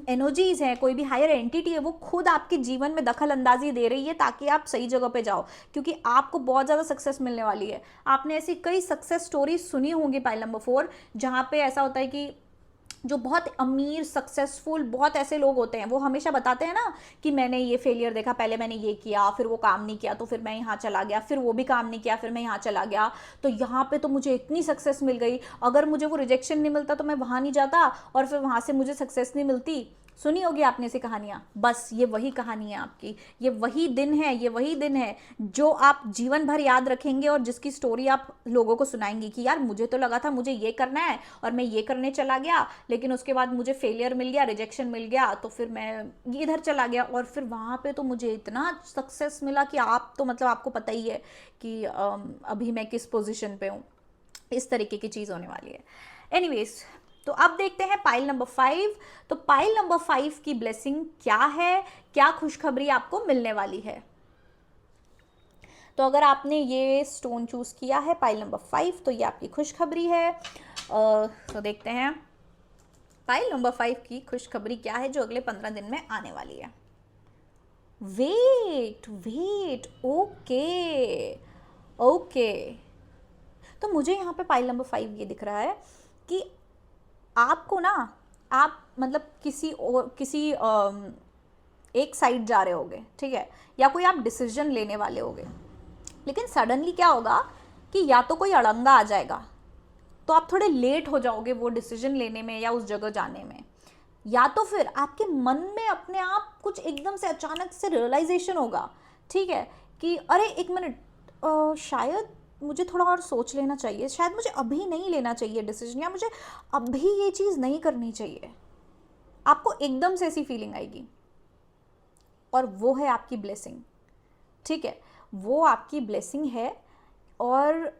एनर्जीज है, कोई भी हायर एंटिटी है, वो खुद आपके जीवन में दखल अंदाजी दे रही है ताकि आप सही जगह पे जाओ, क्योंकि आपको बहुत ज़्यादा सक्सेस मिलने वाली है। आपने ऐसी कई सक्सेस स्टोरीज सुनी होंगी पाइल नंबर 4, जहाँ पे ऐसा होता है कि जो बहुत अमीर, सक्सेसफुल, बहुत ऐसे लोग होते हैं, वो हमेशा बताते हैं ना कि मैंने ये फेलियर देखा, पहले मैंने ये किया, फिर वो काम नहीं किया, तो फिर मैं यहाँ चला गया, फिर वो भी काम नहीं किया, फिर मैं यहाँ चला गया, तो यहाँ पे तो मुझे इतनी सक्सेस मिल गई, अगर मुझे वो रिजेक्शन नहीं मिलता तो मैं वहाँ नहीं जाता, और फिर वहाँ से मुझे सक्सेस नहीं मिलती। सुनी होगी आपने ऐसी कहानियाँ। बस ये वही कहानी है आपकी, ये वही दिन है, ये वही दिन है जो आप जीवन भर याद रखेंगे, और जिसकी स्टोरी आप लोगों को सुनाएंगी कि यार मुझे तो लगा था मुझे ये करना है और मैं ये करने चला गया, लेकिन उसके बाद मुझे फेलियर मिल गया, रिजेक्शन मिल गया, तो फिर मैं इधर चला गया, और फिर वहाँ पे तो मुझे इतना सक्सेस मिला कि आप तो मतलब आपको पता ही है कि अभी मैं किस पोजिशन पे हूँ। इस तरीके की चीज़ होने वाली है। एनीवेज, तो अब देखते हैं पाइल नंबर 5। तो पाइल नंबर 5 की ब्लेसिंग क्या है, क्या खुशखबरी आपको मिलने वाली है। तो अगर आपने ये स्टोन चूज किया है पाइल नंबर 5, तो ये आपकी खुशखबरी है। तो देखते हैं पाइल नंबर 5 की खुशखबरी क्या है जो अगले 15 दिन में आने वाली है। Wait, okay okay. तो मुझे यहाँ पे पाइल नंबर 5 ये दिख रहा है कि आपको ना, आप मतलब किसी एक साइड जा रहे होगे, ठीक है, या कोई आप डिसीजन लेने वाले होगे, लेकिन सडनली क्या होगा कि या तो कोई अड़ंगा आ जाएगा, तो आप थोड़े लेट हो जाओगे वो डिसीजन लेने में या उस जगह जाने में, या तो फिर आपके मन में अपने आप कुछ एकदम से अचानक से रियलाइजेशन होगा, ठीक है, कि अरे एक मिनट, शायद मुझे थोड़ा और सोच लेना चाहिए, शायद मुझे अभी नहीं लेना चाहिए डिसीजन, या मुझे अभी ये चीज़ नहीं करनी चाहिए। आपको एकदम से ऐसी फीलिंग आएगी, और वो है आपकी ब्लेसिंग, ठीक है, वो आपकी ब्लेसिंग है। और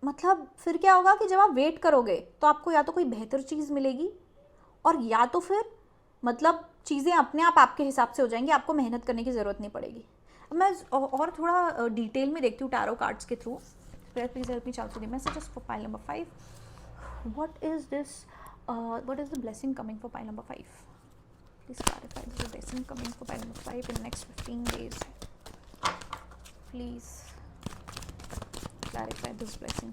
मतलब फिर क्या होगा कि जब आप वेट करोगे तो आपको या तो कोई बेहतर चीज़ मिलेगी, और या तो फिर मतलब चीज़ें अपने आप आपके हिसाब से हो जाएंगी, आपको मेहनत करने की ज़रूरत नहीं पड़ेगी। अब मैं और थोड़ा डिटेल में देखती हूँ टैरो कार्ड्स के थ्रू। प्लीज हेल्प मी चालू the messages for pile number 5। What is this, what is the blessing coming for pile number 5? Please clarify the blessing coming for pile number 5 in next 15 days. Please clarify this blessing.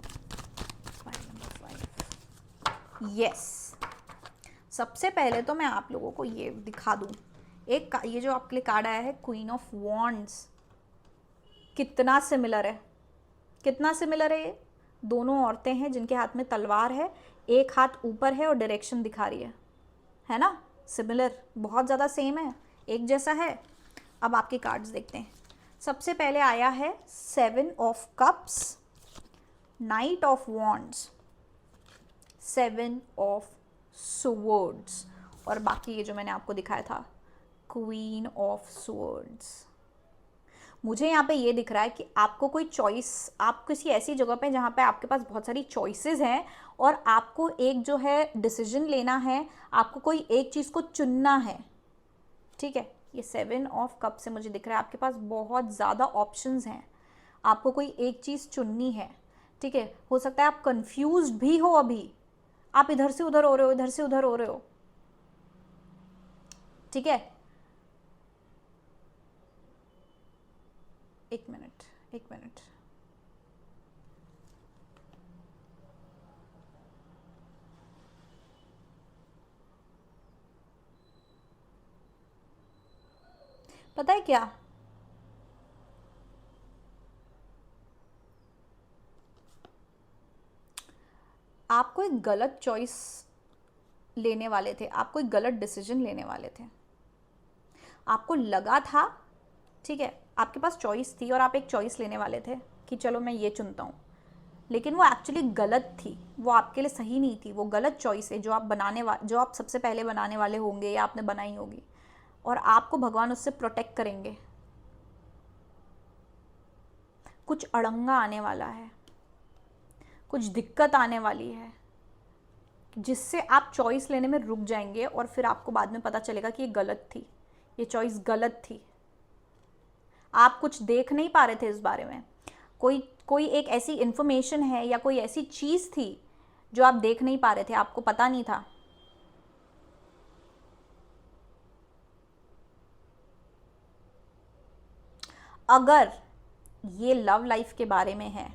Pile number 5. Yes. सबसे पहले तो मैं आप लोगों को ये दिखा दूं, ये जो आपके लिए कार्ड आया है क्वीन ऑफ वॉन्ड्स, कितना सिमिलर है, कितना सिमिलर है। ये दोनों औरतें हैं जिनके हाथ में तलवार है, एक हाथ ऊपर है और डायरेक्शन दिखा रही है ना, सिमिलर, बहुत ज़्यादा सेम है, एक जैसा है। अब आपके कार्ड्स देखते हैं। सबसे पहले आया है 7 of cups, night of wands, 7 of swords, और बाकी ये जो मैंने आपको दिखाया था क्वीन ऑफ स्वॉर्ड्स। मुझे यहाँ पे ये दिख रहा है कि आपको कोई चॉइस, आप किसी ऐसी जगह पे जहाँ पे आपके पास बहुत सारी चॉइसेस हैं, और आपको एक जो है डिसीजन लेना है, आपको कोई एक चीज़ को चुनना है, ठीक है। ये 7 ऑफ कप से मुझे दिख रहा है आपके पास बहुत ज़्यादा ऑप्शंस हैं, आपको कोई एक चीज़ चुननी है, ठीक है। हो सकता है आप कंफ्यूज्ड भी हो, अभी आप इधर से उधर हो रहे हो, इधर से उधर हो रहे हो, ठीक है। एक मिनट, पता है क्या, आपको एक गलत चॉइस लेने वाले थे, आपको एक गलत डिसीजन लेने वाले थे, आपको लगा था, ठीक है, आपके पास चॉइस थी और आप एक चॉइस लेने वाले थे कि चलो मैं ये चुनता हूँ, लेकिन वो एक्चुअली गलत थी, वो आपके लिए सही नहीं थी, वो गलत चॉइस है जो आप सबसे पहले बनाने वाले होंगे या आपने बनाई होगी, और आपको भगवान उससे प्रोटेक्ट करेंगे। कुछ अड़ंगा आने वाला है, कुछ दिक्कत आने वाली है, जिससे आप चॉइस लेने में रुक जाएंगे, और फिर आपको बाद में पता चलेगा कि ये गलत थी, ये चॉइस गलत थी। आप कुछ देख नहीं पा रहे थे इस बारे में, कोई एक ऐसी इंफॉर्मेशन है या कोई ऐसी चीज़ थी जो आप देख नहीं पा रहे थे, आपको पता नहीं था। अगर ये लव लाइफ के बारे में है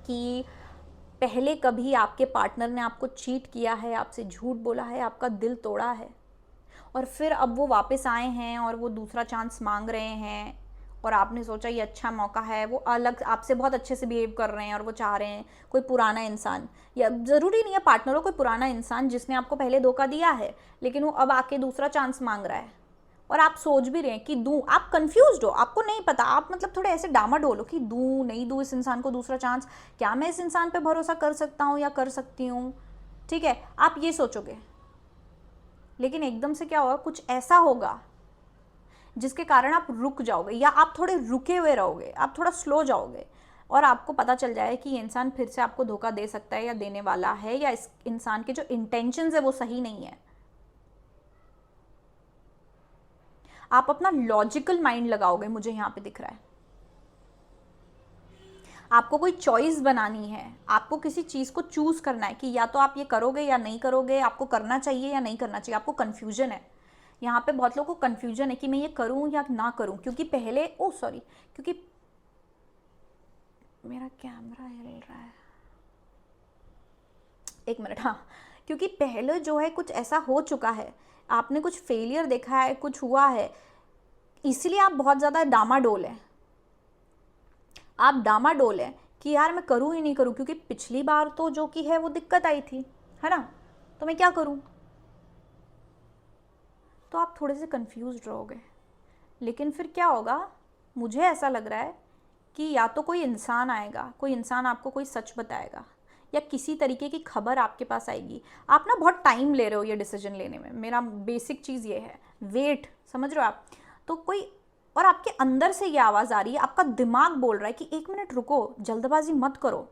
कि पहले कभी आपके पार्टनर ने आपको चीट किया है, आपसे झूठ बोला है, आपका दिल तोड़ा है, और फिर अब वो वापस आए हैं और वो दूसरा चांस मांग रहे हैं, और आपने सोचा ये अच्छा मौका है, वो अलग आपसे बहुत अच्छे से बिहेव कर रहे हैं और वो चाह रहे हैं कोई पुराना इंसान, या ज़रूरी नहीं है पार्टनर हो, कोई पुराना इंसान जिसने आपको पहले धोखा दिया है, लेकिन वो अब आके दूसरा चांस मांग रहा है, और आप सोच भी रहे हैं कि दूँ, आप कंफ्यूज्ड हो, आपको नहीं पता, आप मतलब थोड़े ऐसे डामाडोल हो कि दूँ नहीं दूँ इस इंसान को दूसरा चांस, क्या मैं इस इंसान पे भरोसा कर सकता हूँ या कर सकती हूँ, ठीक है, आप ये सोचोगे। लेकिन एकदम से क्या होगा, कुछ ऐसा होगा जिसके कारण आप रुक जाओगे, या आप थोड़े रुके हुए रहोगे, आप थोड़ा स्लो जाओगे, और आपको पता चल जाए कि ये इंसान फिर से आपको धोखा दे सकता है या देने वाला है, या इस इंसान के जो इंटेंशंस है वो सही नहीं है। आप अपना लॉजिकल माइंड लगाओगे, मुझे यहाँ पे दिख रहा है। आपको कोई चॉइस बनानी है, आपको किसी चीज़ को चूज करना है कि या तो आप ये करोगे या नहीं करोगे, आपको करना चाहिए या नहीं करना चाहिए। आपको कन्फ्यूजन है यहाँ पे, बहुत लोगों को कन्फ्यूजन है कि मैं ये करूँ या ना करूँ, क्योंकि पहले क्योंकि मेरा कैमरा हिल रहा है, एक मिनट, हाँ, क्योंकि पहले जो है कुछ ऐसा हो चुका है, आपने कुछ फेलियर देखा है, कुछ हुआ है, इसलिए आप बहुत ज़्यादा डामाडोल हैं। आप डामाडोल हैं कि यार मैं करूँ ही नहीं करूँ, क्योंकि पिछली बार तो जो कि है वो दिक्कत आई थी, है ना, तो मैं क्या करूँ। तो आप थोड़े से कंफ्यूज रहोगे, लेकिन फिर क्या होगा, मुझे ऐसा लग रहा है कि या तो कोई इंसान आएगा, कोई इंसान आपको कोई सच बताएगा, या किसी तरीके की खबर आपके पास आएगी। आप ना बहुत टाइम ले रहे हो ये डिसीजन लेने में, मेरा बेसिक चीज़ ये है, वेट, समझ रहे हो आप। तो कोई, और आपके अंदर से ये आवाज़ आ रही है, आपका दिमाग बोल रहा है कि एक मिनट रुको, जल्दबाजी मत करो,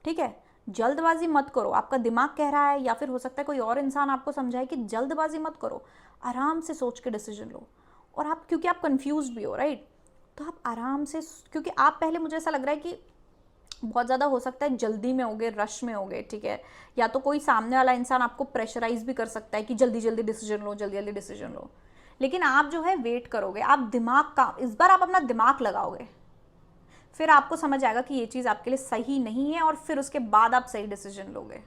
ठीक है, जल्दबाजी मत करो। आपका दिमाग कह रहा है, या फिर हो सकता है कोई और इंसान आपको समझाए कि जल्दबाजी मत करो, आराम से सोच के डिसीजन लो। और आप, क्योंकि आप कंफ्यूज भी हो, राइट, तो आप आराम से, क्योंकि आप पहले, मुझे ऐसा लग रहा है कि बहुत ज़्यादा हो सकता है जल्दी में होगे, रश में होगे, ठीक है, या तो कोई सामने वाला इंसान आपको प्रेशराइज भी कर सकता है कि जल्दी जल्दी डिसीजन लो, जल्दी जल्दी डिसीजन लो। लेकिन आप जो है वेट करोगे, आप दिमाग का, इस बार आप अपना दिमाग लगाओगे, फिर आपको समझ आएगा कि ये चीज़ आपके लिए सही नहीं है, और फिर उसके बाद आप सही डिसीजन लोगे,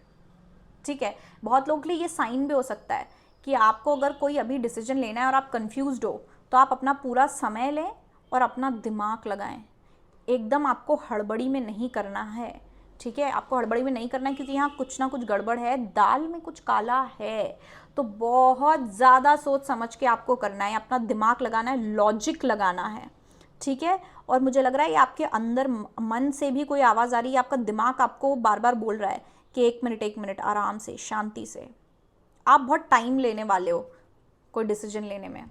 ठीक है। बहुत लोगों के लिए ये साइन भी हो सकता है कि आपको अगर कोई अभी डिसीजन लेना है और आप कंफ्यूज्ड हो, तो आप अपना पूरा समय लें और अपना दिमाग लगाएं। एकदम आपको हड़बड़ी में नहीं करना है, ठीक है, आपको हड़बड़ी में नहीं करना है, क्योंकि यहाँ कुछ ना कुछ गड़बड़ है, दाल में कुछ काला है। तो बहुत ज़्यादा सोच समझ के आपको करना है, अपना दिमाग लगाना है, लॉजिक लगाना है, ठीक है। और मुझे लग रहा है ये आपके अंदर मन से भी कोई आवाज़ आ रही है, आपका दिमाग आपको बार बार बोल रहा है कि एक मिनट आराम से, शांति से। आप बहुत टाइम लेने वाले हो कोई डिसीजन लेने में,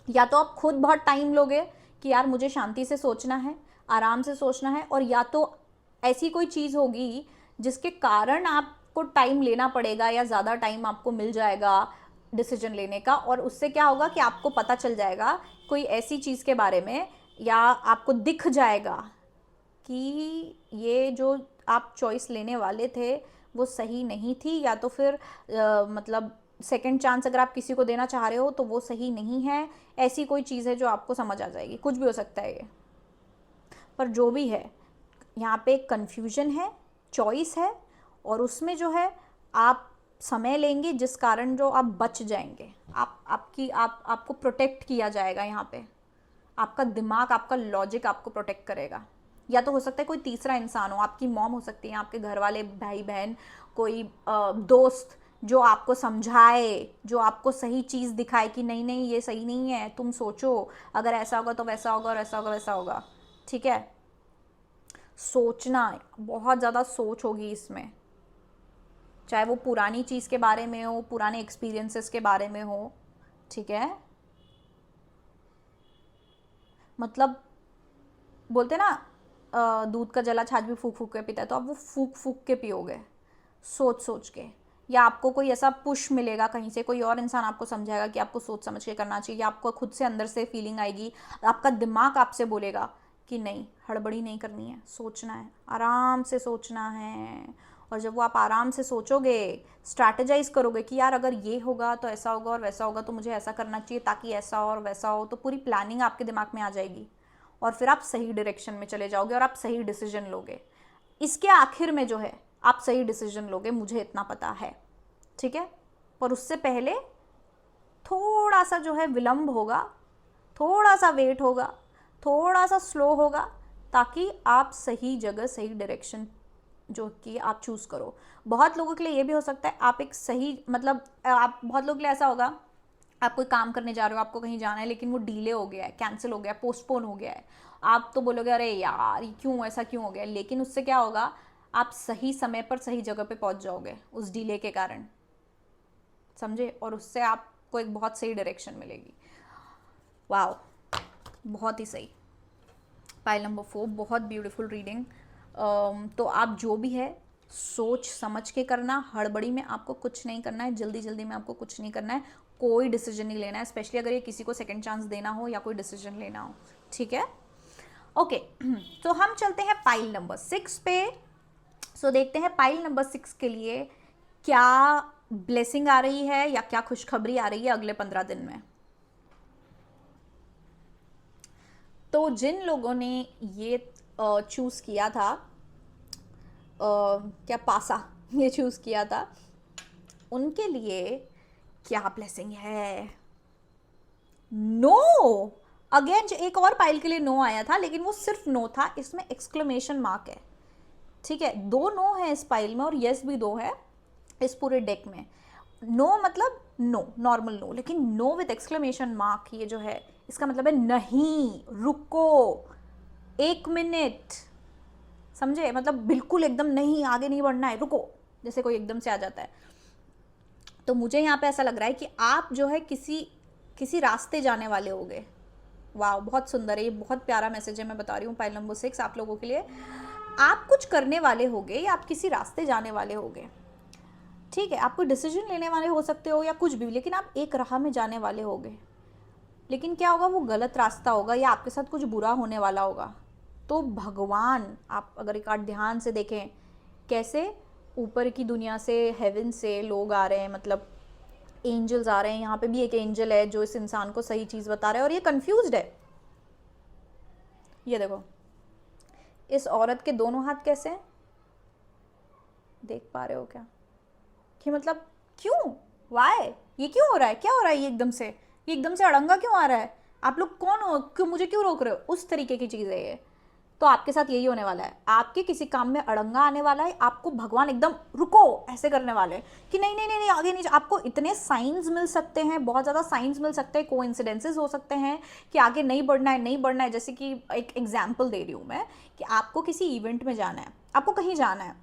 या तो आप खुद बहुत टाइम लोगे कि यार मुझे शांति से सोचना है, आराम से सोचना है, और या तो ऐसी कोई चीज़ होगी जिसके कारण आपको टाइम लेना पड़ेगा, या ज़्यादा टाइम आपको मिल जाएगा डिसीजन लेने का, और उससे क्या होगा कि आपको पता चल जाएगा कोई ऐसी चीज़ के बारे में, या आपको दिख जाएगा कि ये जो आप चॉइस लेने वाले थे वो सही नहीं थी, या तो फिर मतलब सेकंड चांस अगर आप किसी को देना चाह रहे हो तो वो सही नहीं है। ऐसी कोई चीज़ है जो आपको समझ आ जाएगी, कुछ भी हो सकता है ये, पर जो भी है, यहाँ पे कन्फ्यूजन है, चॉइस है, और उसमें जो है आप समय लेंगे, जिस कारण जो आप बच जाएंगे, आपको प्रोटेक्ट किया जाएगा। यहाँ पे आपका दिमाग, आपका लॉजिक आपको प्रोटेक्ट करेगा। या तो हो सकता है कोई तीसरा इंसान हो, आपकी मॉम हो सकती है, आपके घर वाले, भाई बहन, कोई दोस्त, जो आपको समझाए, जो आपको सही चीज़ दिखाए कि नहीं नहीं ये सही नहीं है, तुम सोचो, अगर ऐसा होगा तो वैसा होगा, और ऐसा होगा वैसा होगा, ठीक है। सोचना, बहुत ज़्यादा सोच होगी इसमें, चाहे वो पुरानी चीज़ के बारे में हो, पुराने एक्सपीरियंसेस के बारे में हो, ठीक है। मतलब बोलते ना, दूध का जला छाछ भी फूक फूक के पीता है, तो आप वो फूक फूक के पियोगे, सोच सोच के, या आपको कोई ऐसा पुश मिलेगा कहीं से, कोई और इंसान आपको समझाएगा कि आपको सोच समझ के करना चाहिए, या आपको खुद से अंदर से फीलिंग आएगी, आपका दिमाग आपसे बोलेगा कि नहीं, हड़बड़ी नहीं करनी है, सोचना है, आराम से सोचना है। और जब वो आप आराम से सोचोगे, स्ट्रैटेजाइज करोगे कि यार अगर ये होगा तो ऐसा होगा, और वैसा होगा तो मुझे ऐसा करना चाहिए ताकि ऐसा और वैसा हो, तो पूरी प्लानिंग आपके दिमाग में आ जाएगी, और फिर आप सही डायरेक्शन में चले जाओगे और आप सही डिसीजन लोगे। इसके आखिर में जो है आप सही डिसीजन लोगे, मुझे इतना पता है, ठीक है। पर उससे पहले थोड़ा सा जो है विलंब होगा, थोड़ा सा वेट होगा, थोड़ा सा स्लो होगा, ताकि आप सही जगह, सही डायरेक्शन जो कि आप चूज़ करो। बहुत लोगों के लिए ये भी हो सकता है, आप एक सही, मतलब आप, बहुत लोगों के लिए ऐसा होगा, आप कोई काम करने जा रहे हो, आपको कहीं जाना है, लेकिन वो डिले हो गया है, कैंसिल हो गया है, पोस्टपोन हो गया है, आप तो बोलोगे अरे यार क्यों, ऐसा क्यों हो गया, लेकिन उससे क्या होगा, आप सही समय पर सही जगह पे पहुंच जाओगे उस डिले के कारण, समझे, और उससे आपको एक बहुत सही डायरेक्शन मिलेगी। वाह, बहुत ही सही। पाइल नंबर 4, बहुत ब्यूटीफुल रीडिंग। तो आप जो भी है सोच समझ के करना, हड़बड़ी में आपको कुछ नहीं करना है, जल्दी जल्दी में आपको कुछ नहीं करना है, कोई डिसीजन नहीं लेना है, स्पेशली अगर ये किसी को सेकंड चांस देना हो या कोई डिसीजन लेना हो, ठीक है। ओके तो हम चलते हैं पाइल नंबर 6 पे। सो देखते हैं पाइल नंबर 6 के लिए क्या ब्लेसिंग आ रही है या क्या खुशखबरी आ रही है अगले 15 दिन में। तो जिन लोगों ने ये चूज किया था, क्या पासा ये चूज किया था, उनके लिए क्या ब्लेसिंग है। नो, अगेन एक और पाइल के लिए नो आया था, लेकिन वो सिर्फ नो था, इसमें एक्सक्लेमेशन मार्क है, ठीक है। 2 नो है इस पाइल में और यस भी 2 है इस पूरे डेक में। नो मतलब नो, नॉर्मल नो, लेकिन नो विद एक्सक्लेमेशन मार्क, ये जो है इसका मतलब है नहीं, रुको 1 मिनट, समझे, मतलब बिल्कुल एकदम नहीं, आगे नहीं बढ़ना है, रुको, जैसे कोई एकदम से आ जाता है। तो मुझे यहाँ पे ऐसा लग रहा है कि आप जो है किसी रास्ते जाने वाले होगे। वाह, बहुत सुंदर है, ये बहुत प्यारा मैसेज है, मैं बता रही हूँ पाइल नंबर 6 आप लोगों के लिए। आप कुछ करने वाले होगे या आप किसी रास्ते जाने वाले होगे, ठीक है। आप कोई डिसीजन लेने वाले हो सकते हो या कुछ भी, लेकिन आप एक राह में जाने वाले होगे, लेकिन क्या होगा, वो गलत रास्ता होगा या आपके साथ कुछ बुरा होने वाला होगा। तो भगवान, आप अगर एक आध ध्यान से देखें, कैसे ऊपर की दुनिया से, हेवन से लोग आ रहे हैं, मतलब एंजल्स आ रहे हैं। यहाँ पे भी एक एंजल है जो इस इंसान को सही चीज़ बता रहा है और ये कंफ्यूज्ड है। ये देखो, इस औरत के दोनों हाथ कैसे हैं, देख पा रहे हो क्या, कि मतलब क्यों, वाई, ये क्यों हो रहा है, क्या हो रहा है, ये एकदम से अड़ंगा क्यों आ रहा है, आप लोग कौन हो, क्यों मुझे क्यों रोक रहे हो, उस तरीके की चीज़ है ये। तो आपके साथ यही होने वाला है, आपके किसी काम में अड़ंगा आने वाला है, आपको भगवान एकदम रुको ऐसे करने वाले हैं कि नहीं नहीं नहीं नहीं, आगे नहीं। आपको इतने साइंस मिल सकते हैं, बहुत ज़्यादा साइंस मिल सकते हैं, कोइंसिडेंसेस हो सकते हैं कि आगे नहीं बढ़ना है, नहीं बढ़ना है। जैसे कि एक एग्जाम्पल दे रही हूँ मैं, कि आपको किसी इवेंट में जाना है, आपको कहीं जाना है,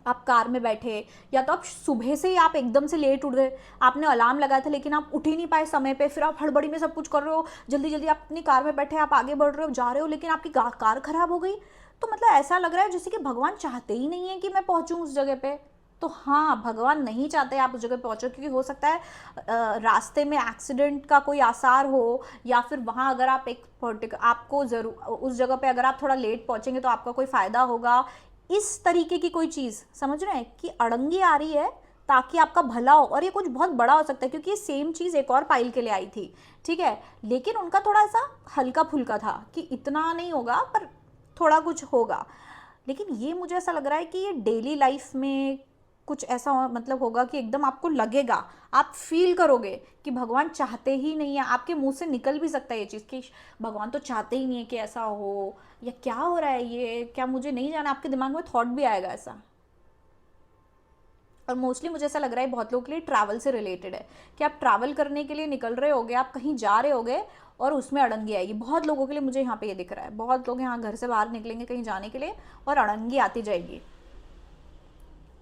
आप कार में बैठे, या तो आप सुबह से ही आप एकदम से लेट उठ गए, आपने अलार्म लगाया था लेकिन आप उठ ही नहीं पाए समय पे, फिर आप हड़बड़ी में सब कुछ कर रहे हो, जल्दी जल्दी आप अपनी कार में बैठे, आप आगे बढ़ रहे हो, जा रहे हो, लेकिन आपकी कार खराब हो गई। तो मतलब ऐसा लग रहा है जैसे कि भगवान चाहते ही नहीं है कि मैं पहुंचूं उस जगह पे। तो हाँ, भगवान नहीं चाहते आप उस जगह पहुंचो, क्योंकि हो सकता है रास्ते में एक्सीडेंट का कोई आसार हो, या फिर वहाँ अगर आप एक पर्टिकुलर, आपको ज़रूर उस जगह पे अगर आप थोड़ा लेट पहुंचेंगे तो आपका कोई फ़ायदा होगा, इस तरीके की कोई चीज़, समझ रहे हैं, कि अड़ंगी आ रही है ताकि आपका भला हो। और ये कुछ बहुत बड़ा हो सकता है, क्योंकि ये सेम चीज़ एक और पाइल के लिए आई थी, ठीक है, लेकिन उनका थोड़ा सा हल्का फुल्का था कि इतना नहीं होगा पर थोड़ा कुछ होगा। लेकिन ये मुझे ऐसा लग रहा है कि ये डेली लाइफ में कुछ ऐसा मतलब होगा कि एकदम आपको लगेगा, आप फील करोगे कि भगवान चाहते ही नहीं है। आपके मुंह से निकल भी सकता है ये चीज़ कि भगवान तो चाहते ही नहीं है कि ऐसा हो, या क्या हो रहा है ये, क्या मुझे नहीं जाना, आपके दिमाग में थॉट भी आएगा ऐसा। और मोस्टली मुझे ऐसा लग रहा है बहुत लोगों के लिए ट्रैवल से रिलेटेड है, कि आप ट्रैवल करने के लिए निकल रहे होगे, आप कहीं जा रहे होगे और उसमें अड़ंगी आएगी। बहुत लोगों के लिए मुझे यहाँ पे ये दिख रहा है, बहुत लोग यहाँ घर से बाहर निकलेंगे कहीं जाने के लिए और अड़ंगी आती जाएगी,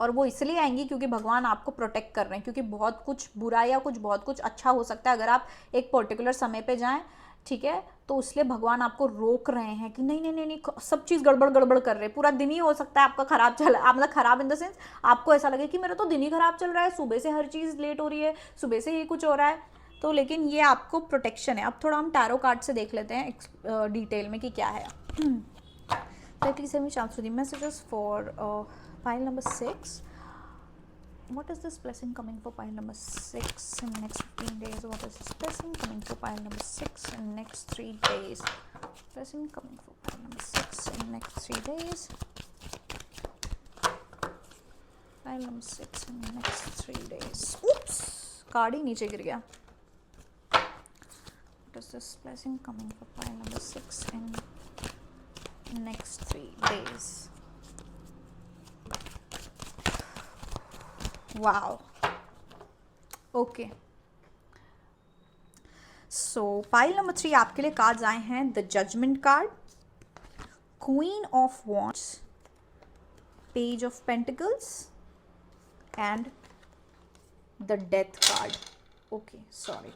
और वो इसलिए आएंगी क्योंकि भगवान आपको प्रोटेक्ट कर रहे हैं, क्योंकि बहुत कुछ बुरा या कुछ बहुत कुछ अच्छा हो सकता है अगर आप एक पर्टिकुलर समय पे जाएं, ठीक है। तो इसलिए भगवान आपको रोक रहे हैं कि नहीं नहीं नहीं नहीं, सब चीज़ गड़बड़ गड़बड़ कर रहे हैं, पूरा दिन ही हो सकता है आपका खराब चला, आप मतलब खराब इन द सेंस आपको ऐसा लगे कि मेरा तो दिन ही खराब चल रहा है, सुबह से हर चीज़ लेट हो रही है, सुबह से ये कुछ हो रहा है। तो लेकिन ये आपको प्रोटेक्शन है। अब थोड़ा हम टैरो कार्ड से देख लेते हैं डिटेल में कि क्या है। So please send me chance to the messages for pile number 6. What is this blessing coming for pile number 6 in next 15 days? What is this blessing coming for pile number 6 in next 3 days? Blessing coming for pile number 6 in next 3 days. Pile number 6 in next 3 days. Oops! Card ही नीचे गिर गया. What is this blessing coming for pile number 6 in next 3 days? Wow. Okay. So pile number 3 आपके लिए cards आए हैं the judgment card, queen of wands, page of pentacles and the death card. Okay, sorry.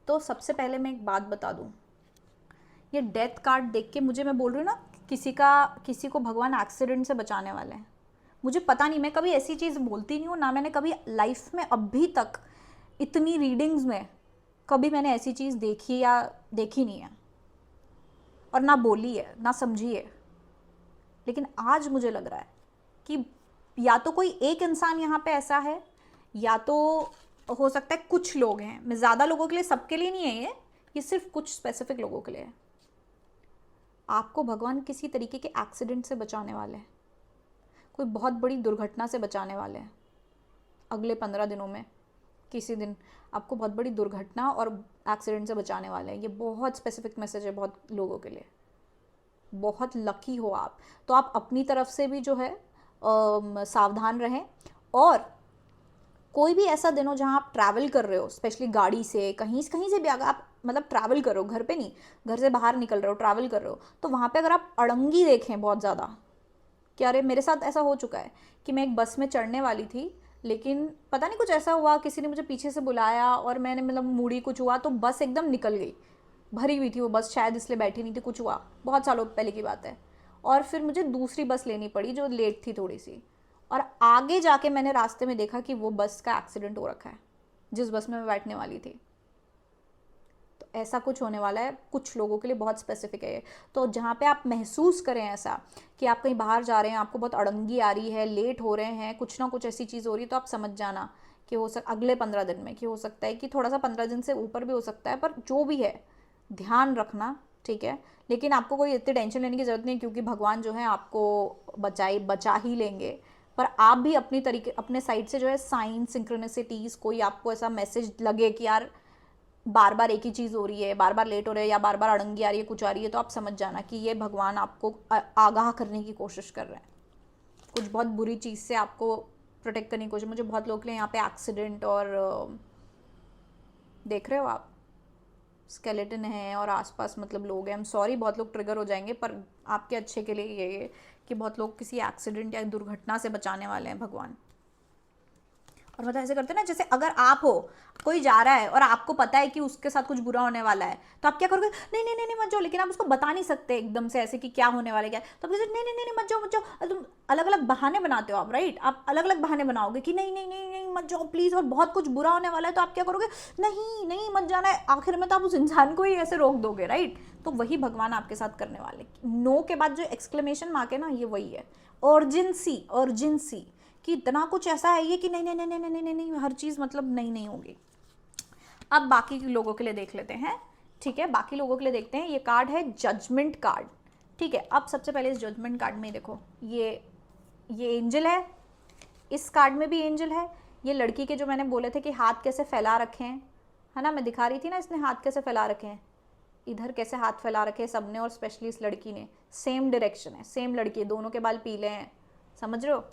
तो सबसे पहले मैं एक बात बता दूं ये डेथ कार्ड देख के मुझे, मैं बोल रही हूँ ना, किसी को भगवान एक्सीडेंट से बचाने वाले हैं। मुझे पता नहीं, मैं कभी ऐसी चीज़ बोलती नहीं हूँ ना, मैंने कभी लाइफ में अभी तक इतनी रीडिंग्स में कभी मैंने ऐसी चीज़ देखी या देखी नहीं है, और ना बोली है ना समझी है। लेकिन आज मुझे लग रहा है कि या तो कोई एक इंसान यहाँ पे ऐसा है, या तो हो सकता है कुछ लोग हैं। मैं ज़्यादा लोगों के लिए, सबके लिए नहीं है ये सिर्फ कुछ स्पेसिफिक लोगों के लिए है। आपको भगवान किसी तरीके के एक्सीडेंट से बचाने वाले हैं, कोई बहुत बड़ी दुर्घटना से बचाने वाले हैं। अगले 15 दिनों में किसी दिन आपको बहुत बड़ी दुर्घटना और एक्सीडेंट से बचाने वाले हैं। ये बहुत स्पेसिफिक मैसेज है बहुत लोगों के लिए। बहुत लकी हो आप। तो आप अपनी तरफ से भी जो है सावधान रहें। और कोई भी ऐसा दिन हो जहाँ आप ट्रैवल कर रहे हो, स्पेशली गाड़ी से, कहीं से भी अगर आप मतलब ट्रैवल कर रहे हो, घर पे नहीं, घर से बाहर निकल रहे हो, ट्रैवल कर रहे हो, तो वहाँ पे अगर आप अड़ंगी देखें बहुत ज़्यादा कि अरे मेरे साथ ऐसा हो चुका है कि मैं एक बस में चढ़ने वाली थी, लेकिन पता नहीं कुछ ऐसा हुआ, किसी ने मुझे पीछे से बुलाया और मैंने मतलब मुड़ी, कुछ हुआ तो बस एकदम निकल गई। भरी हुई थी वो बस, शायद इसलिए बैठी नहीं थी, कुछ हुआ, बहुत सालों पहले की बात है। और फिर मुझे दूसरी बस लेनी पड़ी जो लेट थी थोड़ी सी, और आगे जाके मैंने रास्ते में देखा कि वो बस का एक्सीडेंट हो रखा है जिस बस में मैं बैठने वाली थी। तो ऐसा कुछ होने वाला है कुछ लोगों के लिए, बहुत स्पेसिफिक है। तो जहाँ पे आप महसूस करें ऐसा कि आप कहीं बाहर जा रहे हैं, आपको बहुत अड़ंगी आ रही है, लेट हो रहे हैं, कुछ ना कुछ ऐसी चीज़ हो रही है, तो आप समझ जाना कि अगले 15 दिन में, कि हो सकता है कि थोड़ा सा 15 दिन से ऊपर भी हो सकता है, पर जो भी है ध्यान रखना, ठीक है। लेकिन आपको कोई इतनी टेंशन लेने की ज़रूरत नहीं, क्योंकि भगवान जो है आपको बचा ही लेंगे। पर आप भी अपनी तरीके, अपने साइड से जो है साइन, सिंक्रोनिसिटीज़, कोई आपको ऐसा मैसेज लगे कि यार बार बार एक ही चीज़ हो रही है, बार बार लेट हो रहे हैं, या बार बार अड़ंगी आ रही है, कुछ आ रही है, तो आप समझ जाना कि ये भगवान आपको आगाह करने की कोशिश कर रहे हैं, कुछ बहुत बुरी चीज़ से आपको प्रोटेक्ट करने की कोशिश। मुझे बहुत लोग के लिए यहाँ पे एक्सीडेंट और देख रहे हो आप, स्केलेटन है और आसपास मतलब लोग हैं। आई एम सॉरी, बहुत लोग ट्रिगर हो जाएंगे, पर आपके अच्छे के लिए ये है कि बहुत लोग किसी एक्सीडेंट या दुर्घटना से बचाने वाले हैं भगवान। और मतलब ऐसे करते हैं ना, जैसे अगर आप हो, कोई जा रहा है और आपको पता है कि उसके साथ कुछ बुरा होने वाला है, तो आप क्या करोगे? नहीं नहीं नहीं नहीं मत जाओ। लेकिन आप उसको बता नहीं सकते एकदम से ऐसे कि क्या होने वाला है, क्या, तो आप नहीं नहीं नहीं मत जाओ मत जाओ। तुम अलग अलग बहाने बनाते हो आप, राइट? आप अलग अलग बहाने बनाओगे कि नहीं नहीं नहीं नहीं मत जाओ प्लीज़, और बहुत कुछ बुरा होने वाला है, तो आप क्या करोगे? नहीं नहीं मत जाना है। आखिर में तो आप उस इंसान को ही ऐसे रोक दोगे, राइट? तो वही भगवान आपके साथ करने वाले। नो के बाद जो एक्सक्लेमेशन मार्क है ना, ये वही है, अर्जेंसी कि इतना कुछ ऐसा है ये कि नहीं नहीं नहीं नहीं नहीं नहीं नहीं, हर चीज़ मतलब नहीं होगी। अब बाकी लोगों के लिए देख लेते हैं, ठीक है? बाकी लोगों के लिए देखते हैं। ये कार्ड है जजमेंट कार्ड, ठीक है? अब सबसे पहले इस जजमेंट कार्ड में देखो, ये एंजल है, इस कार्ड में भी एंजल है। ये लड़की के जो मैंने बोले थे कि हाथ कैसे फैला रखे हैं, है ना, मैं दिखा रही थी ना, इसने हाथ कैसे फैला रखे हैं, इधर कैसे हाथ फैला रखे हैं सबने, और स्पेशली इस लड़की ने सेम डायरेक्शन है, सेम लड़की है, दोनों के बाल पीले हैं, समझ रहे हो?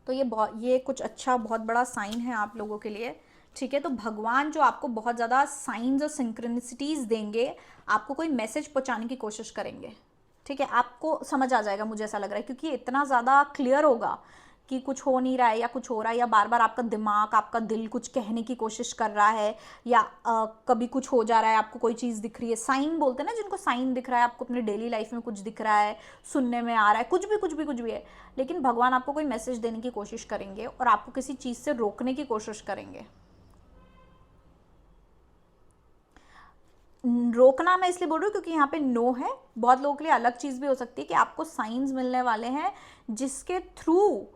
तो ये कुछ अच्छा बहुत बड़ा साइन है आप लोगों के लिए, ठीक है? तो भगवान जो आपको बहुत ज़्यादा साइंस और सिंक्रोनिसिटीज़ देंगे, आपको कोई मैसेज पहुंचाने की कोशिश करेंगे, ठीक है? आपको समझ आ जाएगा, मुझे ऐसा लग रहा है, क्योंकि इतना ज़्यादा क्लियर होगा कि कुछ हो नहीं रहा है या कुछ हो रहा है, या बार बार आपका दिमाग, आपका दिल कुछ कहने की कोशिश कर रहा है, या कभी कुछ हो जा रहा है, आपको कोई चीज़ दिख रही है, साइन बोलते हैं ना जिनको, साइन दिख रहा है आपको अपने डेली लाइफ में, कुछ दिख रहा है, सुनने में आ रहा है, कुछ भी है। लेकिन भगवान आपको कोई मैसेज देने की कोशिश करेंगे और आपको किसी चीज़ से रोकने की कोशिश करेंगे। रोकना मैं इसलिए बोल रही हूँ क्योंकि यहाँ पे नो है। बहुत लोगों के लिए अलग चीज़ भी हो सकती है कि आपको साइंस मिलने वाले हैं जिसके थ्रू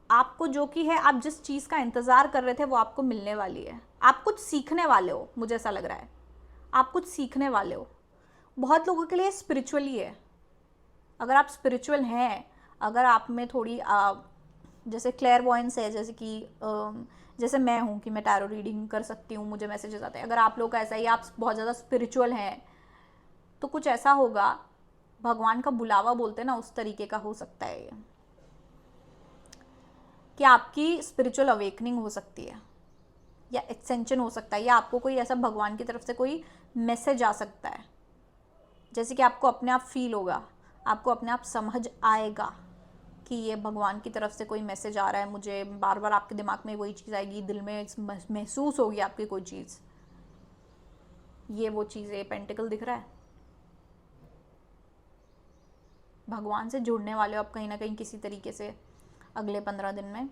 आपको, जो कि है आप जिस चीज़ का इंतज़ार कर रहे थे वो आपको मिलने वाली है। आप कुछ सीखने वाले हो, मुझे ऐसा लग रहा है, आप कुछ सीखने वाले हो। बहुत लोगों के लिए स्पिरिचुअली है। अगर आप स्पिरिचुअल हैं, अगर आप में थोड़ी जैसे क्लेयरवॉयंस है, जैसे कि जैसे मैं हूँ कि मैं टैरो रीडिंग कर सकती हूँ, मुझे मैसेजेस आते हैं, अगर आप लोग का ऐसा ही, आप बहुत ज़्यादा स्पिरिचुअल हैं, तो कुछ ऐसा होगा, भगवान का बुलावा बोलते हैं ना, उस तरीके का हो सकता है ये, कि आपकी स्पिरिचुअल अवेकनिंग हो सकती है, या एक्सटेंशन हो सकता है, या आपको कोई ऐसा भगवान की तरफ से कोई मैसेज आ सकता है, जैसे कि आपको अपने आप फील होगा, आपको अपने आप समझ आएगा कि ये भगवान की तरफ से कोई मैसेज आ रहा है मुझे। बार बार आपके दिमाग में वही चीज़ आएगी, दिल में महसूस होगी आपकी कोई चीज़, ये वो चीज़ है। पेंटिकल दिख रहा है, भगवान से जुड़ने वाले हो आप कहीं ना कहीं किसी तरीके से अगले 15 दिन में।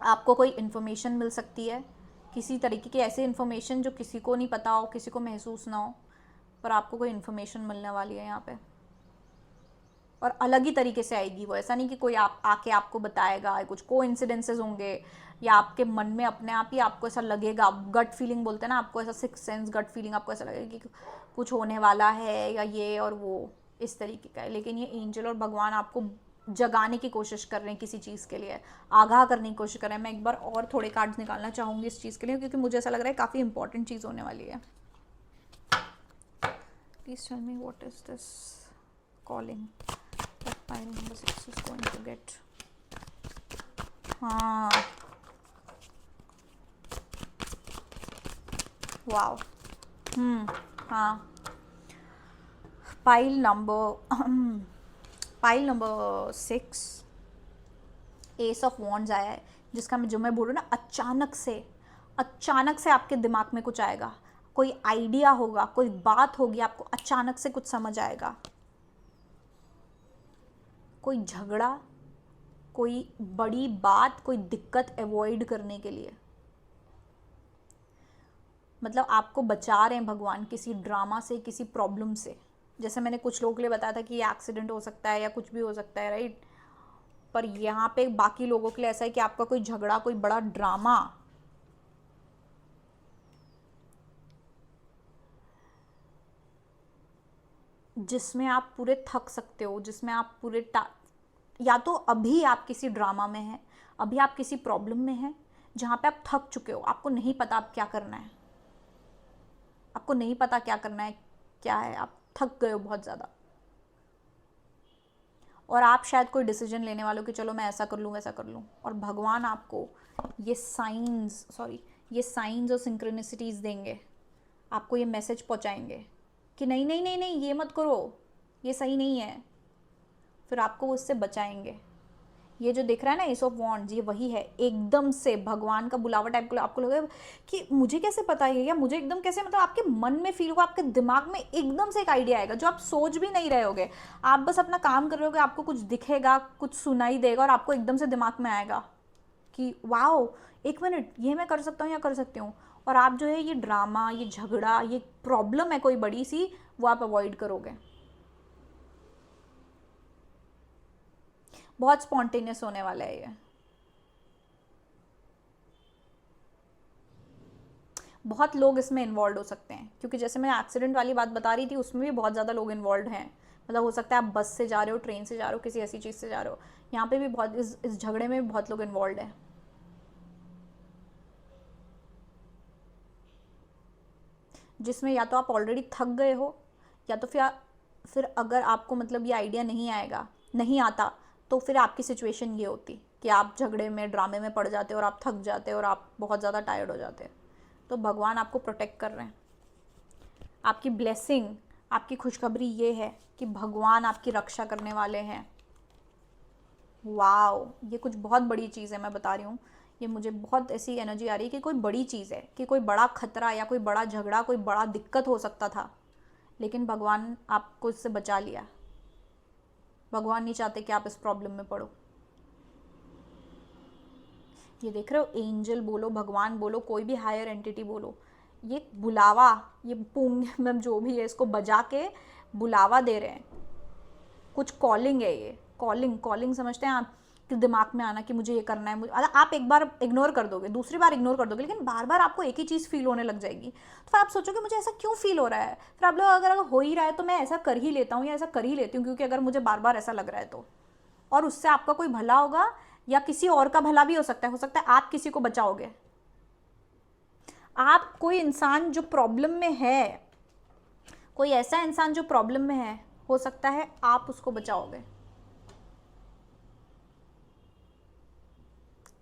आपको कोई इन्फॉर्मेशन मिल सकती है, किसी तरीके की ऐसी इन्फॉर्मेशन जो किसी को नहीं पता हो, किसी को महसूस ना हो, पर आपको कोई इन्फॉर्मेशन मिलने वाली है यहाँ पे, और अलग ही तरीके से आएगी वो। ऐसा नहीं कि कोई आप आके आपको बताएगा, कुछ कोइंसिडेंसेस होंगे, या आपके मन में अपने आप ही आपको ऐसा लगेगा, गट फीलिंग बोलते हैं ना, आपको ऐसा सिक्स सेंस गट फीलिंग, आपको ऐसा लगेगा कि कुछ होने वाला है या ये और वो, इस तरीके का है। लेकिन ये एंजल और भगवान आपको जगाने की कोशिश कर रहे हैं किसी चीज़ के लिए, आगाह करने की कोशिश कर रहे हैं। मैं एक बार और थोड़े कार्ड्स निकालना चाहूँगी इस चीज़ के लिए, क्योंकि मुझे ऐसा लग रहा है काफ़ी इंपॉर्टेंट चीज़ होने वाली है। Please tell me what is this calling that pile number 6 is going to get. हाँ, वाओ, हाँ, pile number 6 ace of wands आया है, जिसका जो मैं बोल रही हूँ ना, अचानक से आपके दिमाग में कुछ आएगा, कोई आइडिया होगा, कोई बात होगी, आपको अचानक से कुछ समझ आएगा, कोई झगड़ा, कोई बड़ी बात, कोई दिक्कत अवॉइड करने के लिए, मतलब आपको बचा रहे हैं भगवान किसी ड्रामा से, किसी प्रॉब्लम से। जैसे मैंने कुछ लोगों के लिए बताया था कि ये एक्सीडेंट हो सकता है या कुछ भी हो सकता है, राइट। पर यहाँ पे बाकी लोगों के लिए ऐसा है कि आपका कोई झगड़ा, कोई बड़ा ड्रामा, जिसमें आप पूरे थक सकते हो, जिसमें आप पूरे या तो अभी आप किसी ड्रामा में हैं, अभी आप किसी प्रॉब्लम में हैं जहाँ पे आप थक चुके हो, आपको नहीं पता आप क्या करना है, आपको नहीं पता क्या करना है, क्या है, आप थक गए हो बहुत ज़्यादा, और आप शायद कोई डिसीजन लेने वालों कि चलो मैं ऐसा कर लूँ, वैसा कर लूँ, और भगवान आपको ये साइंस और सिंक्रोनिसिटीज़ देंगे, आपको ये मैसेज पहुँचाएंगे कि नहीं नहीं नहीं नहीं, ये मत करो, ये सही नहीं है, फिर आपको उससे बचाएंगे। ये जो दिख रहा है ना एस ऑफ वॉन्ड्स, ये वही है, एकदम से भगवान का बुलावा टाइप का। आपको लगेगा कि मुझे कैसे पता है, या मुझे एकदम कैसे, मतलब आपके मन में फील होगा, आपके दिमाग में एकदम से एक आइडिया आएगा जो आप सोच भी नहीं रहे होगे, आप बस अपना काम कर रहे होगे, आपको कुछ दिखेगा, कुछ सुनाई देगा, और आपको एकदम से दिमाग में आएगा कि वाओ, एक मिनट, ये मैं कर सकता हूँ या कर सकती हूँ, और आप जो है ये ड्रामा, ये झगड़ा, ये प्रॉब्लम है कोई बड़ी सी, वो आप अवॉइड करोगे। बहुत स्पॉन्टेनियस होने वाला है ये, बहुत लोग इसमें इन्वॉल्व हो सकते हैं, क्योंकि जैसे मैं एक्सीडेंट वाली बात बता रही थी, उसमें भी बहुत ज़्यादा लोग इन्वॉल्व हैं। मतलब हो सकता है आप बस से जा रहे हो, ट्रेन से जा रहे हो, किसी ऐसी चीज़ से जा रहे हो, यहाँ पे भी बहुत, इस झगड़े में भी बहुत लोग इन्वॉल्व हैं। जिसमें या तो आप ऑलरेडी थक गए हो, या तो फिर अगर आपको मतलब ये आइडिया नहीं आता, तो फिर आपकी सिचुएशन ये होती कि आप झगड़े में, ड्रामे में पड़ जाते हो, और आप थक जाते हो, और आप बहुत ज़्यादा टायर्ड हो जाते हैं। तो भगवान आपको प्रोटेक्ट कर रहे हैं। आपकी ब्लेसिंग, आपकी खुशखबरी ये है कि भगवान आपकी रक्षा करने वाले हैं। वाओ, ये कुछ बहुत बड़ी चीज़ है, मैं बता रही हूँ। ये मुझे बहुत ऐसी एनर्जी आ रही है कि कोई बड़ी चीज़ है, कि कोई बड़ा खतरा या कोई बड़ा झगड़ा, कोई बड़ा दिक्कत हो सकता था, लेकिन भगवान आपको इससे बचा लिया। भगवान नहीं चाहते कि आप इस प्रॉब्लम में पड़ो। ये देख रहे हो, एंजल बोलो, भगवान बोलो, कोई भी हायर एंटिटी बोलो, ये बुलावा, ये पुंग जो भी है, इसको बजा के बुलावा दे रहे हैं। कुछ कॉलिंग है ये, कॉलिंग समझते हैं आप, कि दिमाग में आना कि मुझे ये करना है। आप एक बार इग्नोर कर दोगे, दूसरी बार इग्नोर कर दोगे, लेकिन बार बार आपको एक ही चीज़ फील होने लग जाएगी, तो फिर आप सोचोगे मुझे ऐसा क्यों फील हो रहा है। फिर आप लोग अगर हो ही रहा है तो मैं ऐसा कर ही लेता हूँ, या ऐसा कर ही लेती हूँ, क्योंकि अगर मुझे बार बार ऐसा लग रहा है तो, और उससे आपका कोई भला होगा या किसी और का भला भी हो सकता है आप किसी को बचाओगे। आप कोई इंसान जो प्रॉब्लम में है, कोई ऐसा इंसान जो प्रॉब्लम में है, हो सकता है आप उसको बचाओगे,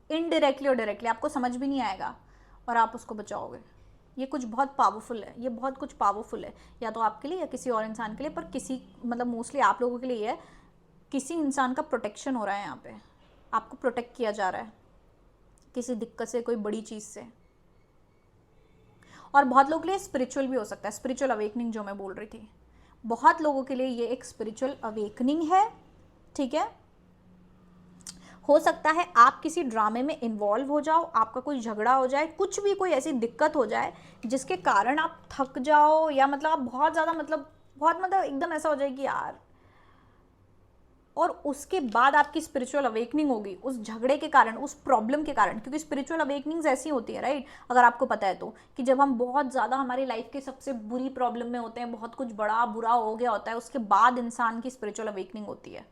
इनडायरेक्टली और डायरेक्टली, आपको समझ भी नहीं आएगा, और आप उसको बचाओगे। ये कुछ बहुत पावरफुल है, ये बहुत कुछ पावरफुल है, या तो आपके लिए या किसी और इंसान के लिए, पर किसी, मतलब मोस्टली आप लोगों के लिए है। किसी इंसान का प्रोटेक्शन हो रहा है यहाँ पे, आपको प्रोटेक्ट किया जा रहा है किसी दिक्कत से, कोई बड़ी चीज़ से। और बहुत लोगों के लिए स्पिरिचुअल भी हो सकता है, स्पिरिचुअल अवेकनिंग जो मैं बोल रही थी, बहुत लोगों के लिए ये एक स्पिरिचुअल अवेकनिंग है, ठीक है। हो सकता है आप किसी ड्रामे में इन्वॉल्व हो जाओ, आपका कोई झगड़ा हो जाए, कुछ भी कोई ऐसी दिक्कत हो जाए जिसके कारण आप थक जाओ, या मतलब आप बहुत ज़्यादा बहुत एकदम ऐसा हो जाए कि यार, और उसके बाद आपकी स्पिरिचुअल अवेकनिंग होगी उस झगड़े के कारण, उस प्रॉब्लम के कारण। क्योंकि स्पिरिचुअल अवेकनिंग्स ऐसी होती है, राइट, अगर आपको पता है तो, कि जब हम बहुत ज़्यादा हमारी लाइफ के सबसे बुरी प्रॉब्लम में होते हैं, बहुत कुछ बड़ा बुरा हो गया होता है, उसके बाद इंसान की स्पिरिचुअल अवेकनिंग होती है।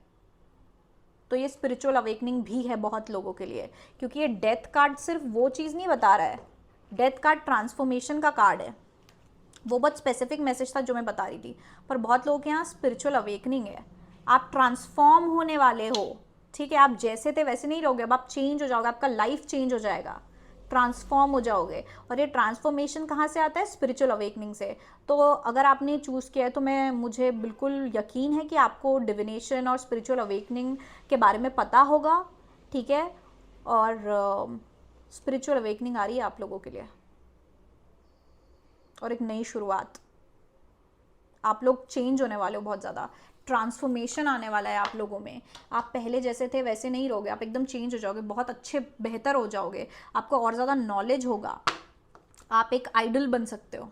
तो ये स्पिरिचुअल अवेकनिंग भी है बहुत लोगों के लिए, क्योंकि ये डेथ कार्ड सिर्फ वो चीज़ नहीं बता रहा है, डेथ कार्ड ट्रांसफॉर्मेशन का कार्ड है। वो बहुत स्पेसिफिक मैसेज था जो मैं बता रही थी, पर बहुत लोगों के यहाँ स्पिरिचुअल अवेकनिंग है, आप ट्रांसफॉर्म होने वाले हो, ठीक है। आप जैसे थे वैसे नहीं रहोगे, अब आप चेंज हो जाओगे, आपका लाइफ चेंज हो जाएगा, ट्रांसफॉर्म हो जाओगे। और ये ट्रांसफॉर्मेशन कहाँ से आता है? स्पिरिचुअल अवेकनिंग से। तो अगर आपने चूज़ किया है तो मुझे बिल्कुल यकीन है कि आपको डिविनेशन और स्पिरिचुअल अवेकनिंग के बारे में पता होगा, ठीक है। और स्पिरिचुअल अवेकनिंग आ रही है आप लोगों के लिए, और एक नई शुरुआत, आप लोग चेंज होने वाले हो, बहुत ज़्यादा ट्रांसफॉर्मेशन आने वाला है आप लोगों में। आप पहले जैसे थे वैसे नहीं रहोगे, आप एकदम चेंज हो जाओगे, बहुत अच्छे बेहतर हो जाओगे, आपको और ज़्यादा नॉलेज होगा, आप एक आइडल बन सकते हो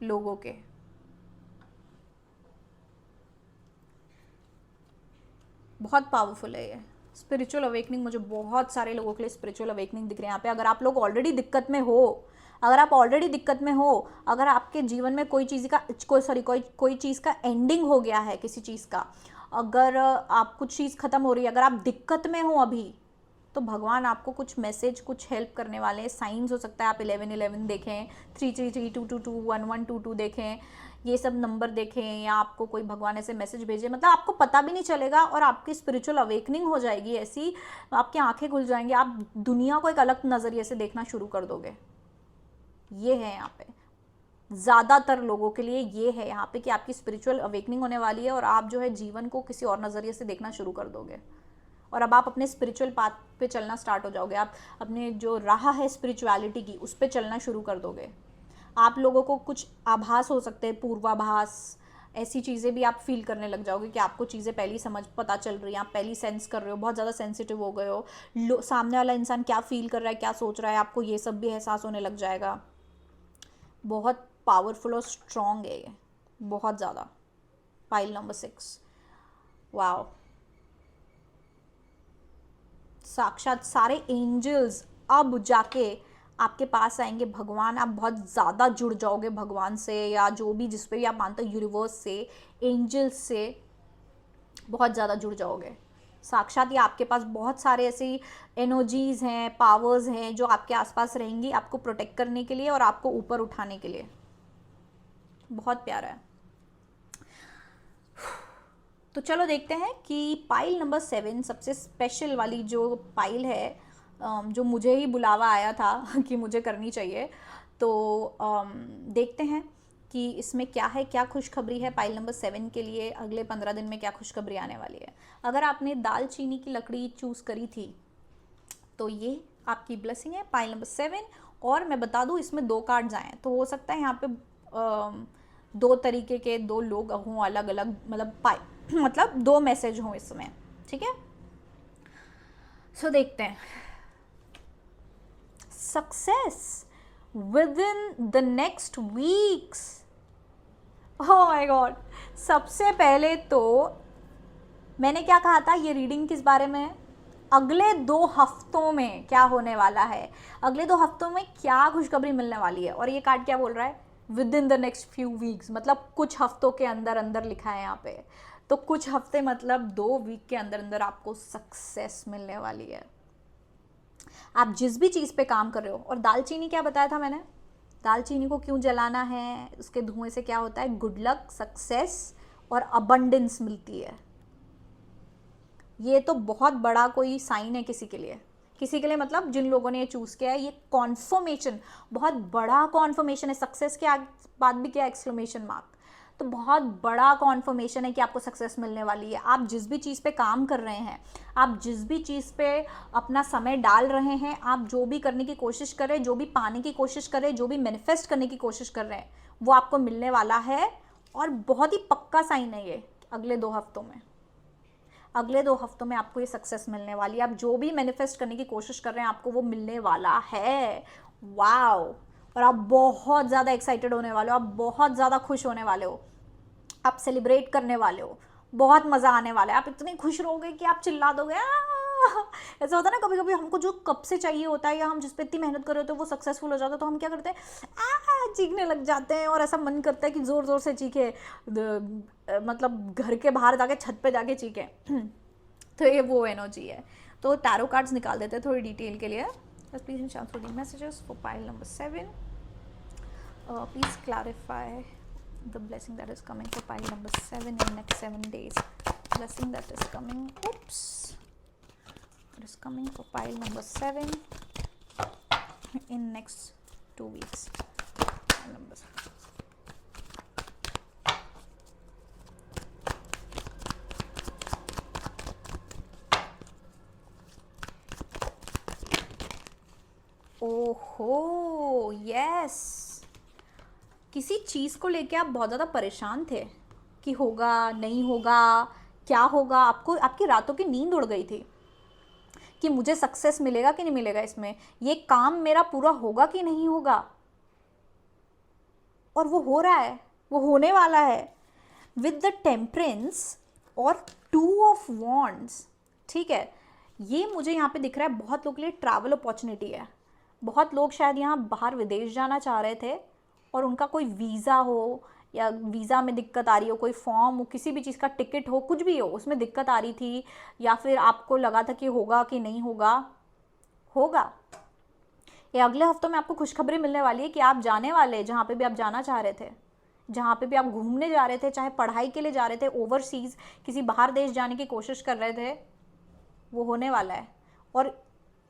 लोगों के। बहुत पावरफुल है ये स्पिरिचुअल अवेकनिंग। मुझे बहुत सारे लोगों के लिए स्पिरिचुअल अवेकनिंग दिख रहे हैं यहाँ पे। अगर आप लोग ऑलरेडी दिक्कत में हो, अगर आपके जीवन में कोई चीज़ का कोई चीज़ का एंडिंग हो गया है, किसी चीज़ का, अगर आप कुछ चीज़ ख़त्म हो रही है, अगर आप दिक्कत में हो अभी, तो भगवान आपको कुछ मैसेज, कुछ हेल्प करने वाले हैं। साइंस हो सकता है आप 1111 देखें, 3332222 1122 देखें, ये सब नंबर देखें, या आपको कोई भगवान ऐसे मैसेज भेजे, मतलब आपको पता भी नहीं चलेगा, और आपकी स्पिरिचुअल अवेकनिंग हो जाएगी ऐसी, आपकी आंखें खुल जाएंगी, आप दुनिया को एक अलग नज़रिए से देखना शुरू कर दोगे। ये है यहाँ पे ज़्यादातर लोगों के लिए, ये है यहाँ पे कि आपकी स्पिरिचुअल अवेकनिंग होने वाली है, और आप जो है जीवन को किसी और नज़रिए से देखना शुरू कर दोगे, और अब आप अपने स्पिरिचुअल पाथ पे चलना स्टार्ट हो जाओगे। आप अपने जो राह है स्पिरिचुअलिटी की, उस पे चलना शुरू कर दोगे। आप लोगों को कुछ आभास हो सकते हैं, पूर्वाभास, ऐसी चीज़ें भी आप फील करने लग जाओगे कि आपको चीज़ें पहली पता चल रही हैं, आप पहली सेंस कर रहे हो, बहुत ज़्यादा सेंसिटिव हो गए हो, सामने वाला इंसान क्या फील कर रहा है, क्या सोच रहा है, आपको ये सब भी एहसास होने लग जाएगा। बहुत पावरफुल और स्ट्रॉन्ग है ये, बहुत ज़्यादा। पाइल नंबर 6, वाओ, साक्षात सारे एंजल्स अब जाके आपके पास आएंगे। भगवान, आप बहुत ज़्यादा जुड़ जाओगे भगवान से, या जो भी जिस पे भी आप मानते हो, यूनिवर्स से, एंजल्स से बहुत ज़्यादा जुड़ जाओगे। साक्षात ये आपके पास बहुत सारे ऐसी एनर्जीज़ हैं, पावर्स हैं, जो आपके आसपास रहेंगी आपको प्रोटेक्ट करने के लिए और आपको ऊपर उठाने के लिए। बहुत प्यारा है। तो चलो देखते हैं कि पाइल नंबर 7 सबसे स्पेशल वाली जो पाइल है, जो मुझे ही बुलावा आया था कि मुझे करनी चाहिए, तो देखते हैं कि इसमें क्या है, क्या खुशखबरी है पाइल नंबर 7 के लिए। अगले 15 दिन में क्या खुशखबरी आने वाली है। अगर आपने दालचीनी की लकड़ी चूज़ करी थी तो ये आपकी ब्लेसिंग है, पाइल नंबर 7। और मैं बता दूँ, इसमें 2 कार्ड्स आए हैं, तो हो सकता है यहाँ पे 2 तरीके के 2 लोग हों, अलग अलग, मतलब 2 मैसेज हों इसमें, ठीक है। सो देखते हैं। Success within the next weeks. Oh my God, सबसे पहले तो मैंने क्या कहा था, ये रीडिंग किस बारे में है? अगले 2 हफ्तों में क्या होने वाला है, अगले 2 हफ्तों में क्या खुशखबरी मिलने वाली है। और ये कार्ड क्या बोल रहा है? With in the next few weeks, मतलब कुछ हफ्तों के अंदर अंदर लिखा है यहाँ पे। तो कुछ हफ्ते मतलब 2 वीक के अंदर अंदर आपको सक्सेस मिलने वाली है, आप जिस भी चीज़ पे काम कर रहे हो। और दालचीनी क्या बताया था मैंने, दालचीनी को क्यों जलाना है, उसके धुएं से क्या होता है? गुड लक, सक्सेस और अबंडेंस मिलती है। ये तो बहुत बड़ा कोई साइन है किसी के लिए, मतलब जिन लोगों ने ये चूज़ किया है, ये कॉन्फर्मेशन, बहुत बड़ा कॉन्फर्मेशन है। सक्सेस के बाद भी क्या, एक्सक्लेमेशन मार्क। तो बहुत बड़ा कॉन्फर्मेशन है कि आपको सक्सेस मिलने वाली है। आप जिस भी चीज़ पे काम कर रहे हैं, आप जिस भी चीज़ पे अपना समय डाल रहे हैं, आप जो भी करने की कोशिश कर रहे हैं, जो भी पाने की कोशिश कर रहे हैं, जो भी मैनिफेस्ट करने की कोशिश कर रहे हैं, वो आपको मिलने वाला है। और बहुत ही पक्का साइन है ये अगले 2 हफ्तों में। अगले 2 हफ्तों में आपको ये सक्सेस मिलने वाली है। आप जो भी मैनिफेस्ट करने की कोशिश कर रहे हैं आपको वो मिलने वाला है। वाओ! और आप बहुत ज़्यादा एक्साइटेड होने वाले हो, आप बहुत ज़्यादा खुश होने वाले हो, आप सेलिब्रेट करने वाले हो, बहुत मज़ा आने वाला है। आप इतने खुश रहोगे कि आप चिल्ला दोगे ऐसा होता है ना, कभी कभी हमको जो कब से चाहिए होता है या हम जिस पे इतनी मेहनत कर रहे होते हैं वो सक्सेसफुल हो जाता है तो हम क्या करते हैं, चीखने लग जाते हैं और ऐसा मन करता है कि ज़ोर ज़ोर से चीखे, मतलब घर के बाहर जाके छत पे जाके चीखे तो ये वो एनर्जी है। तो टैरो कार्ड्स निकाल देते हैं थोड़ी डिटेल के लिए। बस please chance for the messages for pile number 7। Please clarify the blessing that is coming for pile number 7 in next 7 days. Blessing that is coming, oops, that is coming for pile number 7 in next 2 weeks. Pile number 7. ओहो yes, किसी चीज़ को लेके आप बहुत ज़्यादा परेशान थे कि होगा नहीं होगा, क्या होगा, आपको आपकी रातों की नींद उड़ गई थी कि मुझे सक्सेस मिलेगा कि नहीं मिलेगा, इसमें ये काम मेरा पूरा होगा कि नहीं होगा। और वो हो रहा है, वो होने वाला है विद द टेम्परेंस और 2 ऑफ वॉन्ड्स। ठीक है, ये मुझे यहाँ पे दिख रहा है बहुत लोगों के लिए ट्रैवल अपॉर्चुनिटी है। बहुत लोग शायद यहाँ बाहर विदेश जाना चाह रहे थे और उनका कोई वीज़ा हो या वीज़ा में दिक्कत आ रही हो, कोई फॉर्म हो, किसी भी चीज़ का टिकट हो, कुछ भी हो उसमें दिक्कत आ रही थी, या फिर आपको लगा था कि होगा कि नहीं होगा, होगा। ये अगले हफ्तों में आपको खुशखबरी मिलने वाली है कि आप जाने वाले जहाँ पे भी आप जाना चाह रहे थे, जहाँ पे भी आप घूमने जा रहे थे, चाहे पढ़ाई के लिए जा रहे थे, ओवरसीज़ किसी बाहर देश जाने की कोशिश कर रहे थे, वो होने वाला है। और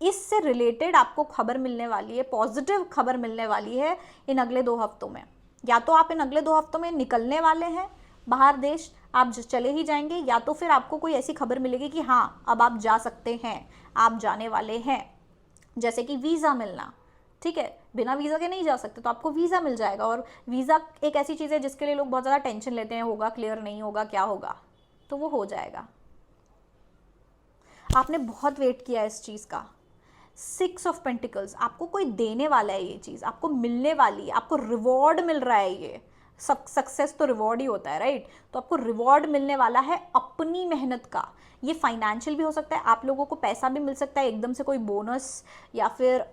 इससे रिलेटेड आपको खबर मिलने वाली है, पॉजिटिव खबर मिलने वाली है इन अगले 2 हफ्तों में। या तो आप इन अगले 2 हफ्तों में निकलने वाले हैं बाहर देश, आप चले ही जाएंगे, या तो फिर आपको कोई ऐसी खबर मिलेगी कि हाँ अब आप जा सकते हैं, आप जाने वाले हैं। जैसे कि वीज़ा मिलना, ठीक है, बिना वीज़ा के नहीं जा सकते तो आपको वीज़ा मिल जाएगा। और वीज़ा एक ऐसी चीज़ है जिसके लिए लोग बहुत ज़्यादा टेंशन लेते हैं, होगा क्लियर नहीं होगा, क्या होगा, तो वो हो जाएगा। आपने बहुत वेट किया इस चीज़ का। 6 ऑफ पेंटिकल्स, आपको कोई देने वाला है, ये चीज़ आपको मिलने वाली है, आपको रिवॉर्ड मिल रहा है। ये सक्सेस तो रिवॉर्ड ही होता है, राइट? तो आपको रिवॉर्ड मिलने वाला है अपनी मेहनत का। ये फाइनेंशियल भी हो सकता है, आप लोगों को पैसा भी मिल सकता है एकदम से, कोई बोनस, या फिर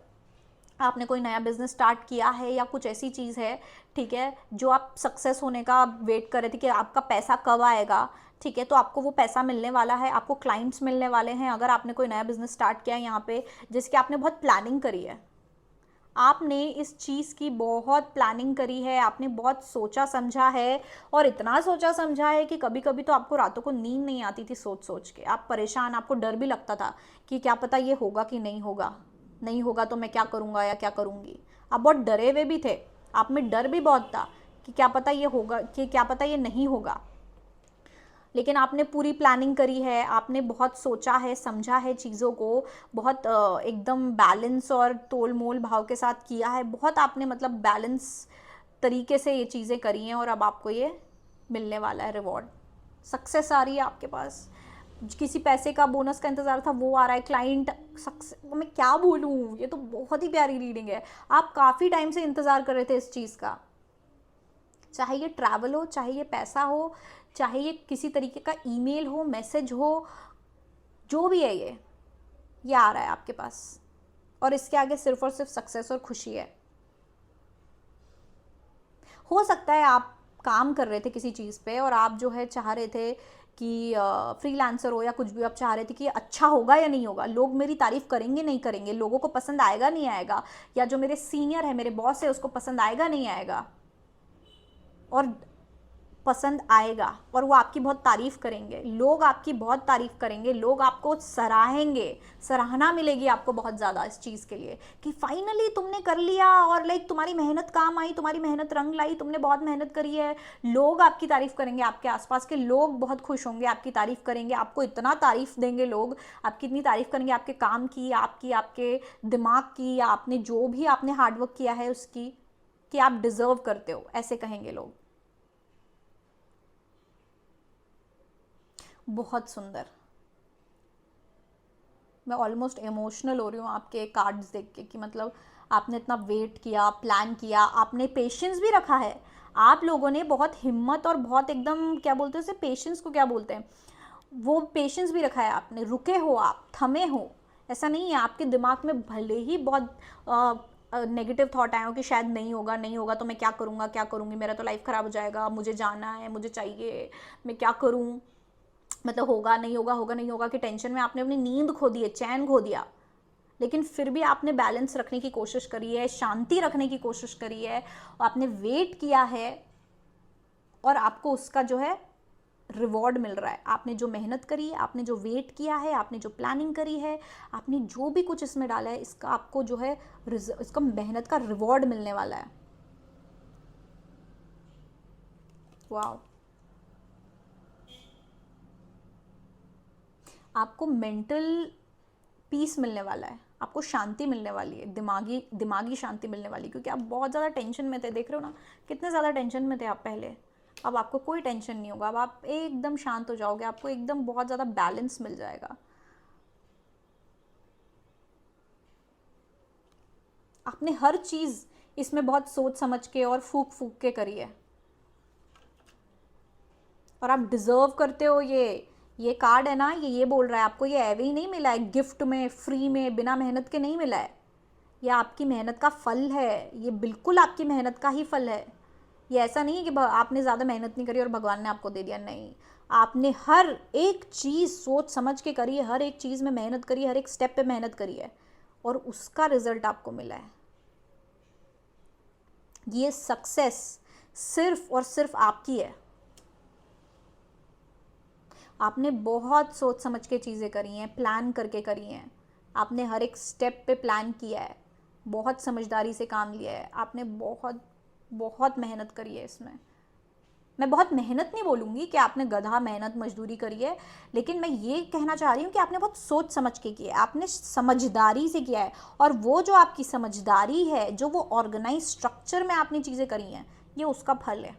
आपने कोई नया बिजनेस स्टार्ट किया है या कुछ ऐसी चीज़ है, ठीक है, जो आप सक्सेस होने का वेट कर रहे थे कि आपका पैसा कब आएगा, ठीक है, तो आपको वो पैसा मिलने वाला है, आपको क्लाइंट्स मिलने वाले हैं। अगर आपने कोई नया बिजनेस स्टार्ट किया है यहाँ पे जिसकी आपने बहुत प्लानिंग करी है, आपने इस चीज़ की बहुत प्लानिंग करी है, आपने बहुत सोचा समझा है, और इतना सोचा समझा है कि कभी कभी तो आपको रातों को नींद नहीं आती थी सोच सोच के, आप परेशान, आपको डर भी लगता था कि क्या पता ये होगा कि नहीं होगा, नहीं होगा तो मैं क्या करूँगा या क्या करूँगी। आप बहुत डरे हुए भी थे, आप में डर भी बहुत था कि क्या पता ये होगा, कि क्या पता ये नहीं होगा। लेकिन आपने पूरी प्लानिंग करी है, आपने बहुत सोचा है, समझा है चीज़ों को, बहुत एकदम बैलेंस और तोल मोल भाव के साथ किया है, बहुत आपने मतलब बैलेंस तरीके से ये चीज़ें करी हैं, और अब आपको ये मिलने वाला है रिवॉर्ड। सक्सेस आ रही है आपके पास, किसी पैसे का बोनस का इंतज़ार था वो आ रहा है, क्लाइंट सक्सेस, मैं क्या बोलूँ, ये तो बहुत ही प्यारी रीडिंग है। आप काफ़ी टाइम से इंतज़ार कर रहे थे इस चीज़ का, चाहे ये ट्रैवल हो, चाहे ये पैसा हो, चाहे ये किसी तरीके का ईमेल हो, मैसेज हो, जो भी है ये आ रहा है आपके पास, और इसके आगे सिर्फ और सिर्फ सक्सेस और खुशी है। हो सकता है आप काम कर रहे थे किसी चीज़ पे और आप जो है चाह रहे थे कि फ्रीलांसर हो या कुछ भी, आप चाह रहे थे कि अच्छा होगा या नहीं होगा, लोग मेरी तारीफ़ करेंगे नहीं करेंगे, लोगों को पसंद आएगा नहीं आएगा, या जो मेरे सीनियर है, मेरे बॉस है, उसको पसंद आएगा नहीं आएगा, और पसंद आएगा और वो आपकी बहुत तारीफ़ करेंगे, लोग आपकी बहुत तारीफ़ करेंगे, लोग आपको सराहेंगे, सराहना मिलेगी आपको बहुत ज़्यादा इस चीज़ के लिए कि फाइनली तुमने कर लिया, और लाइक तुम्हारी मेहनत काम आई, तुम्हारी मेहनत रंग लाई, तुमने बहुत मेहनत करी है। लोग आपकी तारीफ़ करेंगे, आपके आसपास के लोग बहुत खुश होंगे, आपकी तारीफ़ करेंगे, आपको इतना तारीफ़ देंगे लोग, आपकी इतनी तारीफ़ करेंगे आपके काम की, आपके दिमाग की, या आपने जो भी आपने हार्डवर्क किया है उसकी, कि आप डिज़र्व करते हो, ऐसे कहेंगे लोग। बहुत सुंदर, मैं ऑलमोस्ट इमोशनल हो रही हूँ आपके कार्ड्स देख के कि मतलब आपने इतना वेट किया, प्लान किया, आपने पेशेंस भी रखा है। आप लोगों ने बहुत हिम्मत और बहुत एकदम क्या बोलते हैं उसे, पेशेंस को क्या बोलते हैं, वो पेशेंस भी रखा है आपने, रुके हो, आप थमे हो। ऐसा नहीं है आपके दिमाग में भले ही बहुत नेगेटिव थॉट आए हो कि शायद नहीं होगा, नहीं होगा तो मैं क्या करूँगा, क्या करूँगी, मेरा तो लाइफ ख़राब हो जाएगा, मुझे जाना है, मुझे चाहिए, मैं क्या करूँ, मतलब होगा नहीं होगा, होगा नहीं होगा कि टेंशन में आपने अपनी नींद खो दी है, चैन खो दिया। लेकिन फिर भी आपने बैलेंस रखने की कोशिश करी है, शांति रखने की कोशिश करी है, और आपने वेट किया है, और आपको उसका जो है रिवॉर्ड मिल रहा है। आपने जो मेहनत करी है, आपने जो वेट किया है, आपने जो प्लानिंग करी है, आपने जो भी कुछ इसमें डाला है, इसका आपको जो है इसका मेहनत का रिवॉर्ड मिलने वाला है। वाह, आपको मेंटल पीस मिलने वाला है, आपको शांति मिलने वाली है, दिमागी शांति मिलने वाली है, क्योंकि आप बहुत ज़्यादा टेंशन में थे। देख रहे हो ना कितने ज़्यादा टेंशन में थे आप पहले। अब आपको कोई टेंशन नहीं होगा, अब आप एकदम शांत हो जाओगे, आपको एकदम बहुत ज़्यादा बैलेंस मिल जाएगा। आपने हर चीज़ इसमें बहुत सोच समझ के और फूक फूक के करी है, और आप डिज़र्व करते हो। ये कार्ड है ना, ये बोल रहा है आपको, ये ऐवे ही नहीं मिला है, गिफ्ट में, फ्री में, बिना मेहनत के नहीं मिला है। ये आपकी मेहनत का फल है, ये बिल्कुल आपकी मेहनत का ही फल है। ये ऐसा नहीं है कि आपने ज़्यादा मेहनत नहीं करी और भगवान ने आपको दे दिया, नहीं। आपने हर एक चीज़ सोच समझ के करी है, हर एक चीज़ में मेहनत करी है, हर एक स्टेप पे मेहनत करी है, और उसका रिजल्ट आपको मिला है। ये सक्सेस सिर्फ और सिर्फ आपकी है। आपने बहुत सोच समझ के चीज़ें करी हैं, प्लान करके करी हैं, आपने हर एक स्टेप पे प्लान किया है, बहुत समझदारी से काम लिया है, आपने बहुत बहुत मेहनत करी है इसमें। मैं बहुत मेहनत नहीं बोलूँगी कि आपने गधा मेहनत मजदूरी करी है, लेकिन मैं ये कहना चाह रही हूँ कि आपने बहुत सोच समझ के किया है, आपने समझदारी से किया है, और वो जो आपकी समझदारी है, जो वो ऑर्गेनाइज स्ट्रक्चर में आपने चीज़ें करी हैं, ये उसका फल है।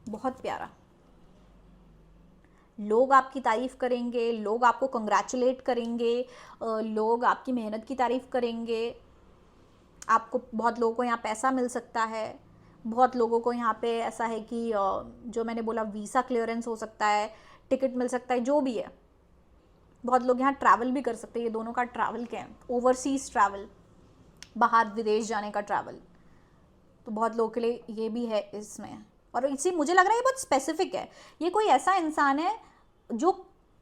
बहुत प्यारा। लोग आपकी तारीफ़ करेंगे, लोग आपको कंग्रेचुलेट करेंगे, लोग आपकी मेहनत की तारीफ़ करेंगे। आपको बहुत लोगों को यहाँ पैसा मिल सकता है, बहुत लोगों को यहाँ पे ऐसा है कि जो मैंने बोला वीज़ा क्लियरेंस हो सकता है, टिकट मिल सकता है, जो भी है। बहुत लोग यहाँ ट्रैवल भी कर सकते हैं। ये दोनों का ट्रैवल क्या है, ओवरसीज़ ट्रैवल, बाहर विदेश जाने का ट्रैवल, तो बहुत लोगों के लिए ये भी है इसमें। और इसी मुझे लग रहा है ये बहुत स्पेसिफिक है। ये कोई ऐसा इंसान है जो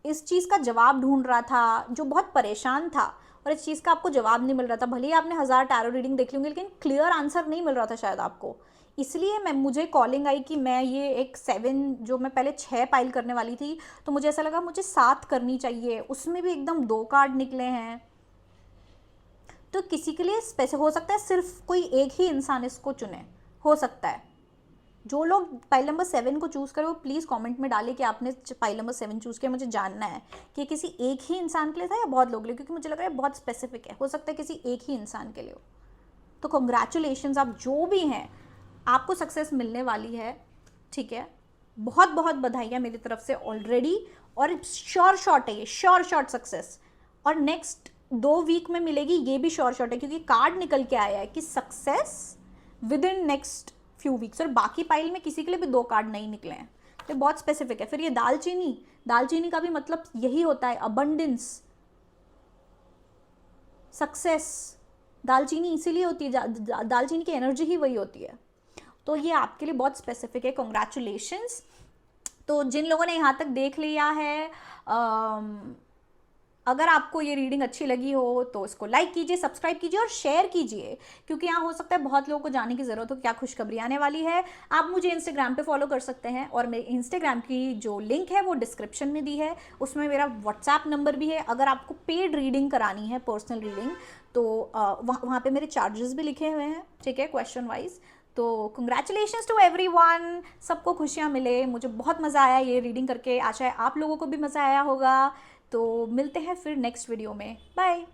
इस चीज़ का जवाब ढूंढ रहा था, जो बहुत परेशान था, और इस चीज़ का आपको जवाब नहीं मिल रहा था। भले ही आपने 1000 टैरो रीडिंग देख ली होंगी, लेकिन क्लियर आंसर नहीं मिल रहा था शायद आपको। इसलिए मुझे कॉलिंग आई कि मैं ये एक 7, जो मैं पहले 6 पाइल करने वाली थी, तो मुझे ऐसा लगा मुझे 7 करनी चाहिए। उसमें भी एकदम 2 कार्ड निकले हैं। तो किसी के लिए स्पेसिफिक हो सकता है, सिर्फ कोई एक ही इंसान इसको चुने, हो सकता है। जो लोग पाइल नंबर 7 को चूज़ करें वो प्लीज़ कमेंट में डालें कि आपने पाइल नंबर 7 चूज़ किया। मुझे जानना है कि किसी एक ही इंसान के लिए था या बहुत लोग के लिए, क्योंकि मुझे लग रहा है बहुत स्पेसिफिक है, हो सकता है किसी एक ही इंसान के लिए हो। तो कॉन्ग्रेचुलेशंस, आप जो भी हैं, आपको सक्सेस मिलने वाली है, ठीक है। बहुत बहुत बधाइयाँ मेरी तरफ से ऑलरेडी, और श्योर शॉट है ये, श्योर शॉट सक्सेस, और नेक्स्ट 2 वीक में मिलेगी, ये भी श्योर शॉट है, क्योंकि कार्ड निकल के आया है कि success with in next few weeks. और बाकी पाइल में किसी के लिए भी 2 कार्ड नहीं निकले हैं, तो बहुत स्पेसिफिक है। फिर ये दालचीनी का भी मतलब यही होता है, अबंडेंस, सक्सेस। दालचीनी इसीलिए होती है, दालचीनी की एनर्जी ही वही होती है। तो ये आपके लिए बहुत स्पेसिफिक है। कॉन्ग्रेचुलेशंस। तो जिन लोगों ने यहाँ तक देख लिया है, अगर आपको ये रीडिंग अच्छी लगी हो तो इसको लाइक कीजिए, सब्सक्राइब कीजिए और शेयर कीजिए, क्योंकि यहाँ हो सकता है बहुत लोगों को जानने की ज़रूरत हो क्या खुशखबरी आने वाली है। आप मुझे इंस्टाग्राम पे फॉलो कर सकते हैं, और मेरे इंस्टाग्राम की जो लिंक है वो डिस्क्रिप्शन में दी है, उसमें मेरा व्हाट्सएप नंबर भी है। अगर आपको पेड रीडिंग करानी है, पर्सनल रीडिंग, तो वहाँ पे मेरे चार्जेस भी लिखे हुए हैं, ठीक है, क्वेश्चन वाइज। तो कंग्रेचुलेशंस टू एवरीवन, सबको खुशियाँ मिले। मुझे बहुत मज़ा आया ये रीडिंग करके, आशा है आप लोगों को भी मज़ा आया होगा। तो मिलते हैं फिर नेक्स्ट वीडियो में, बाय।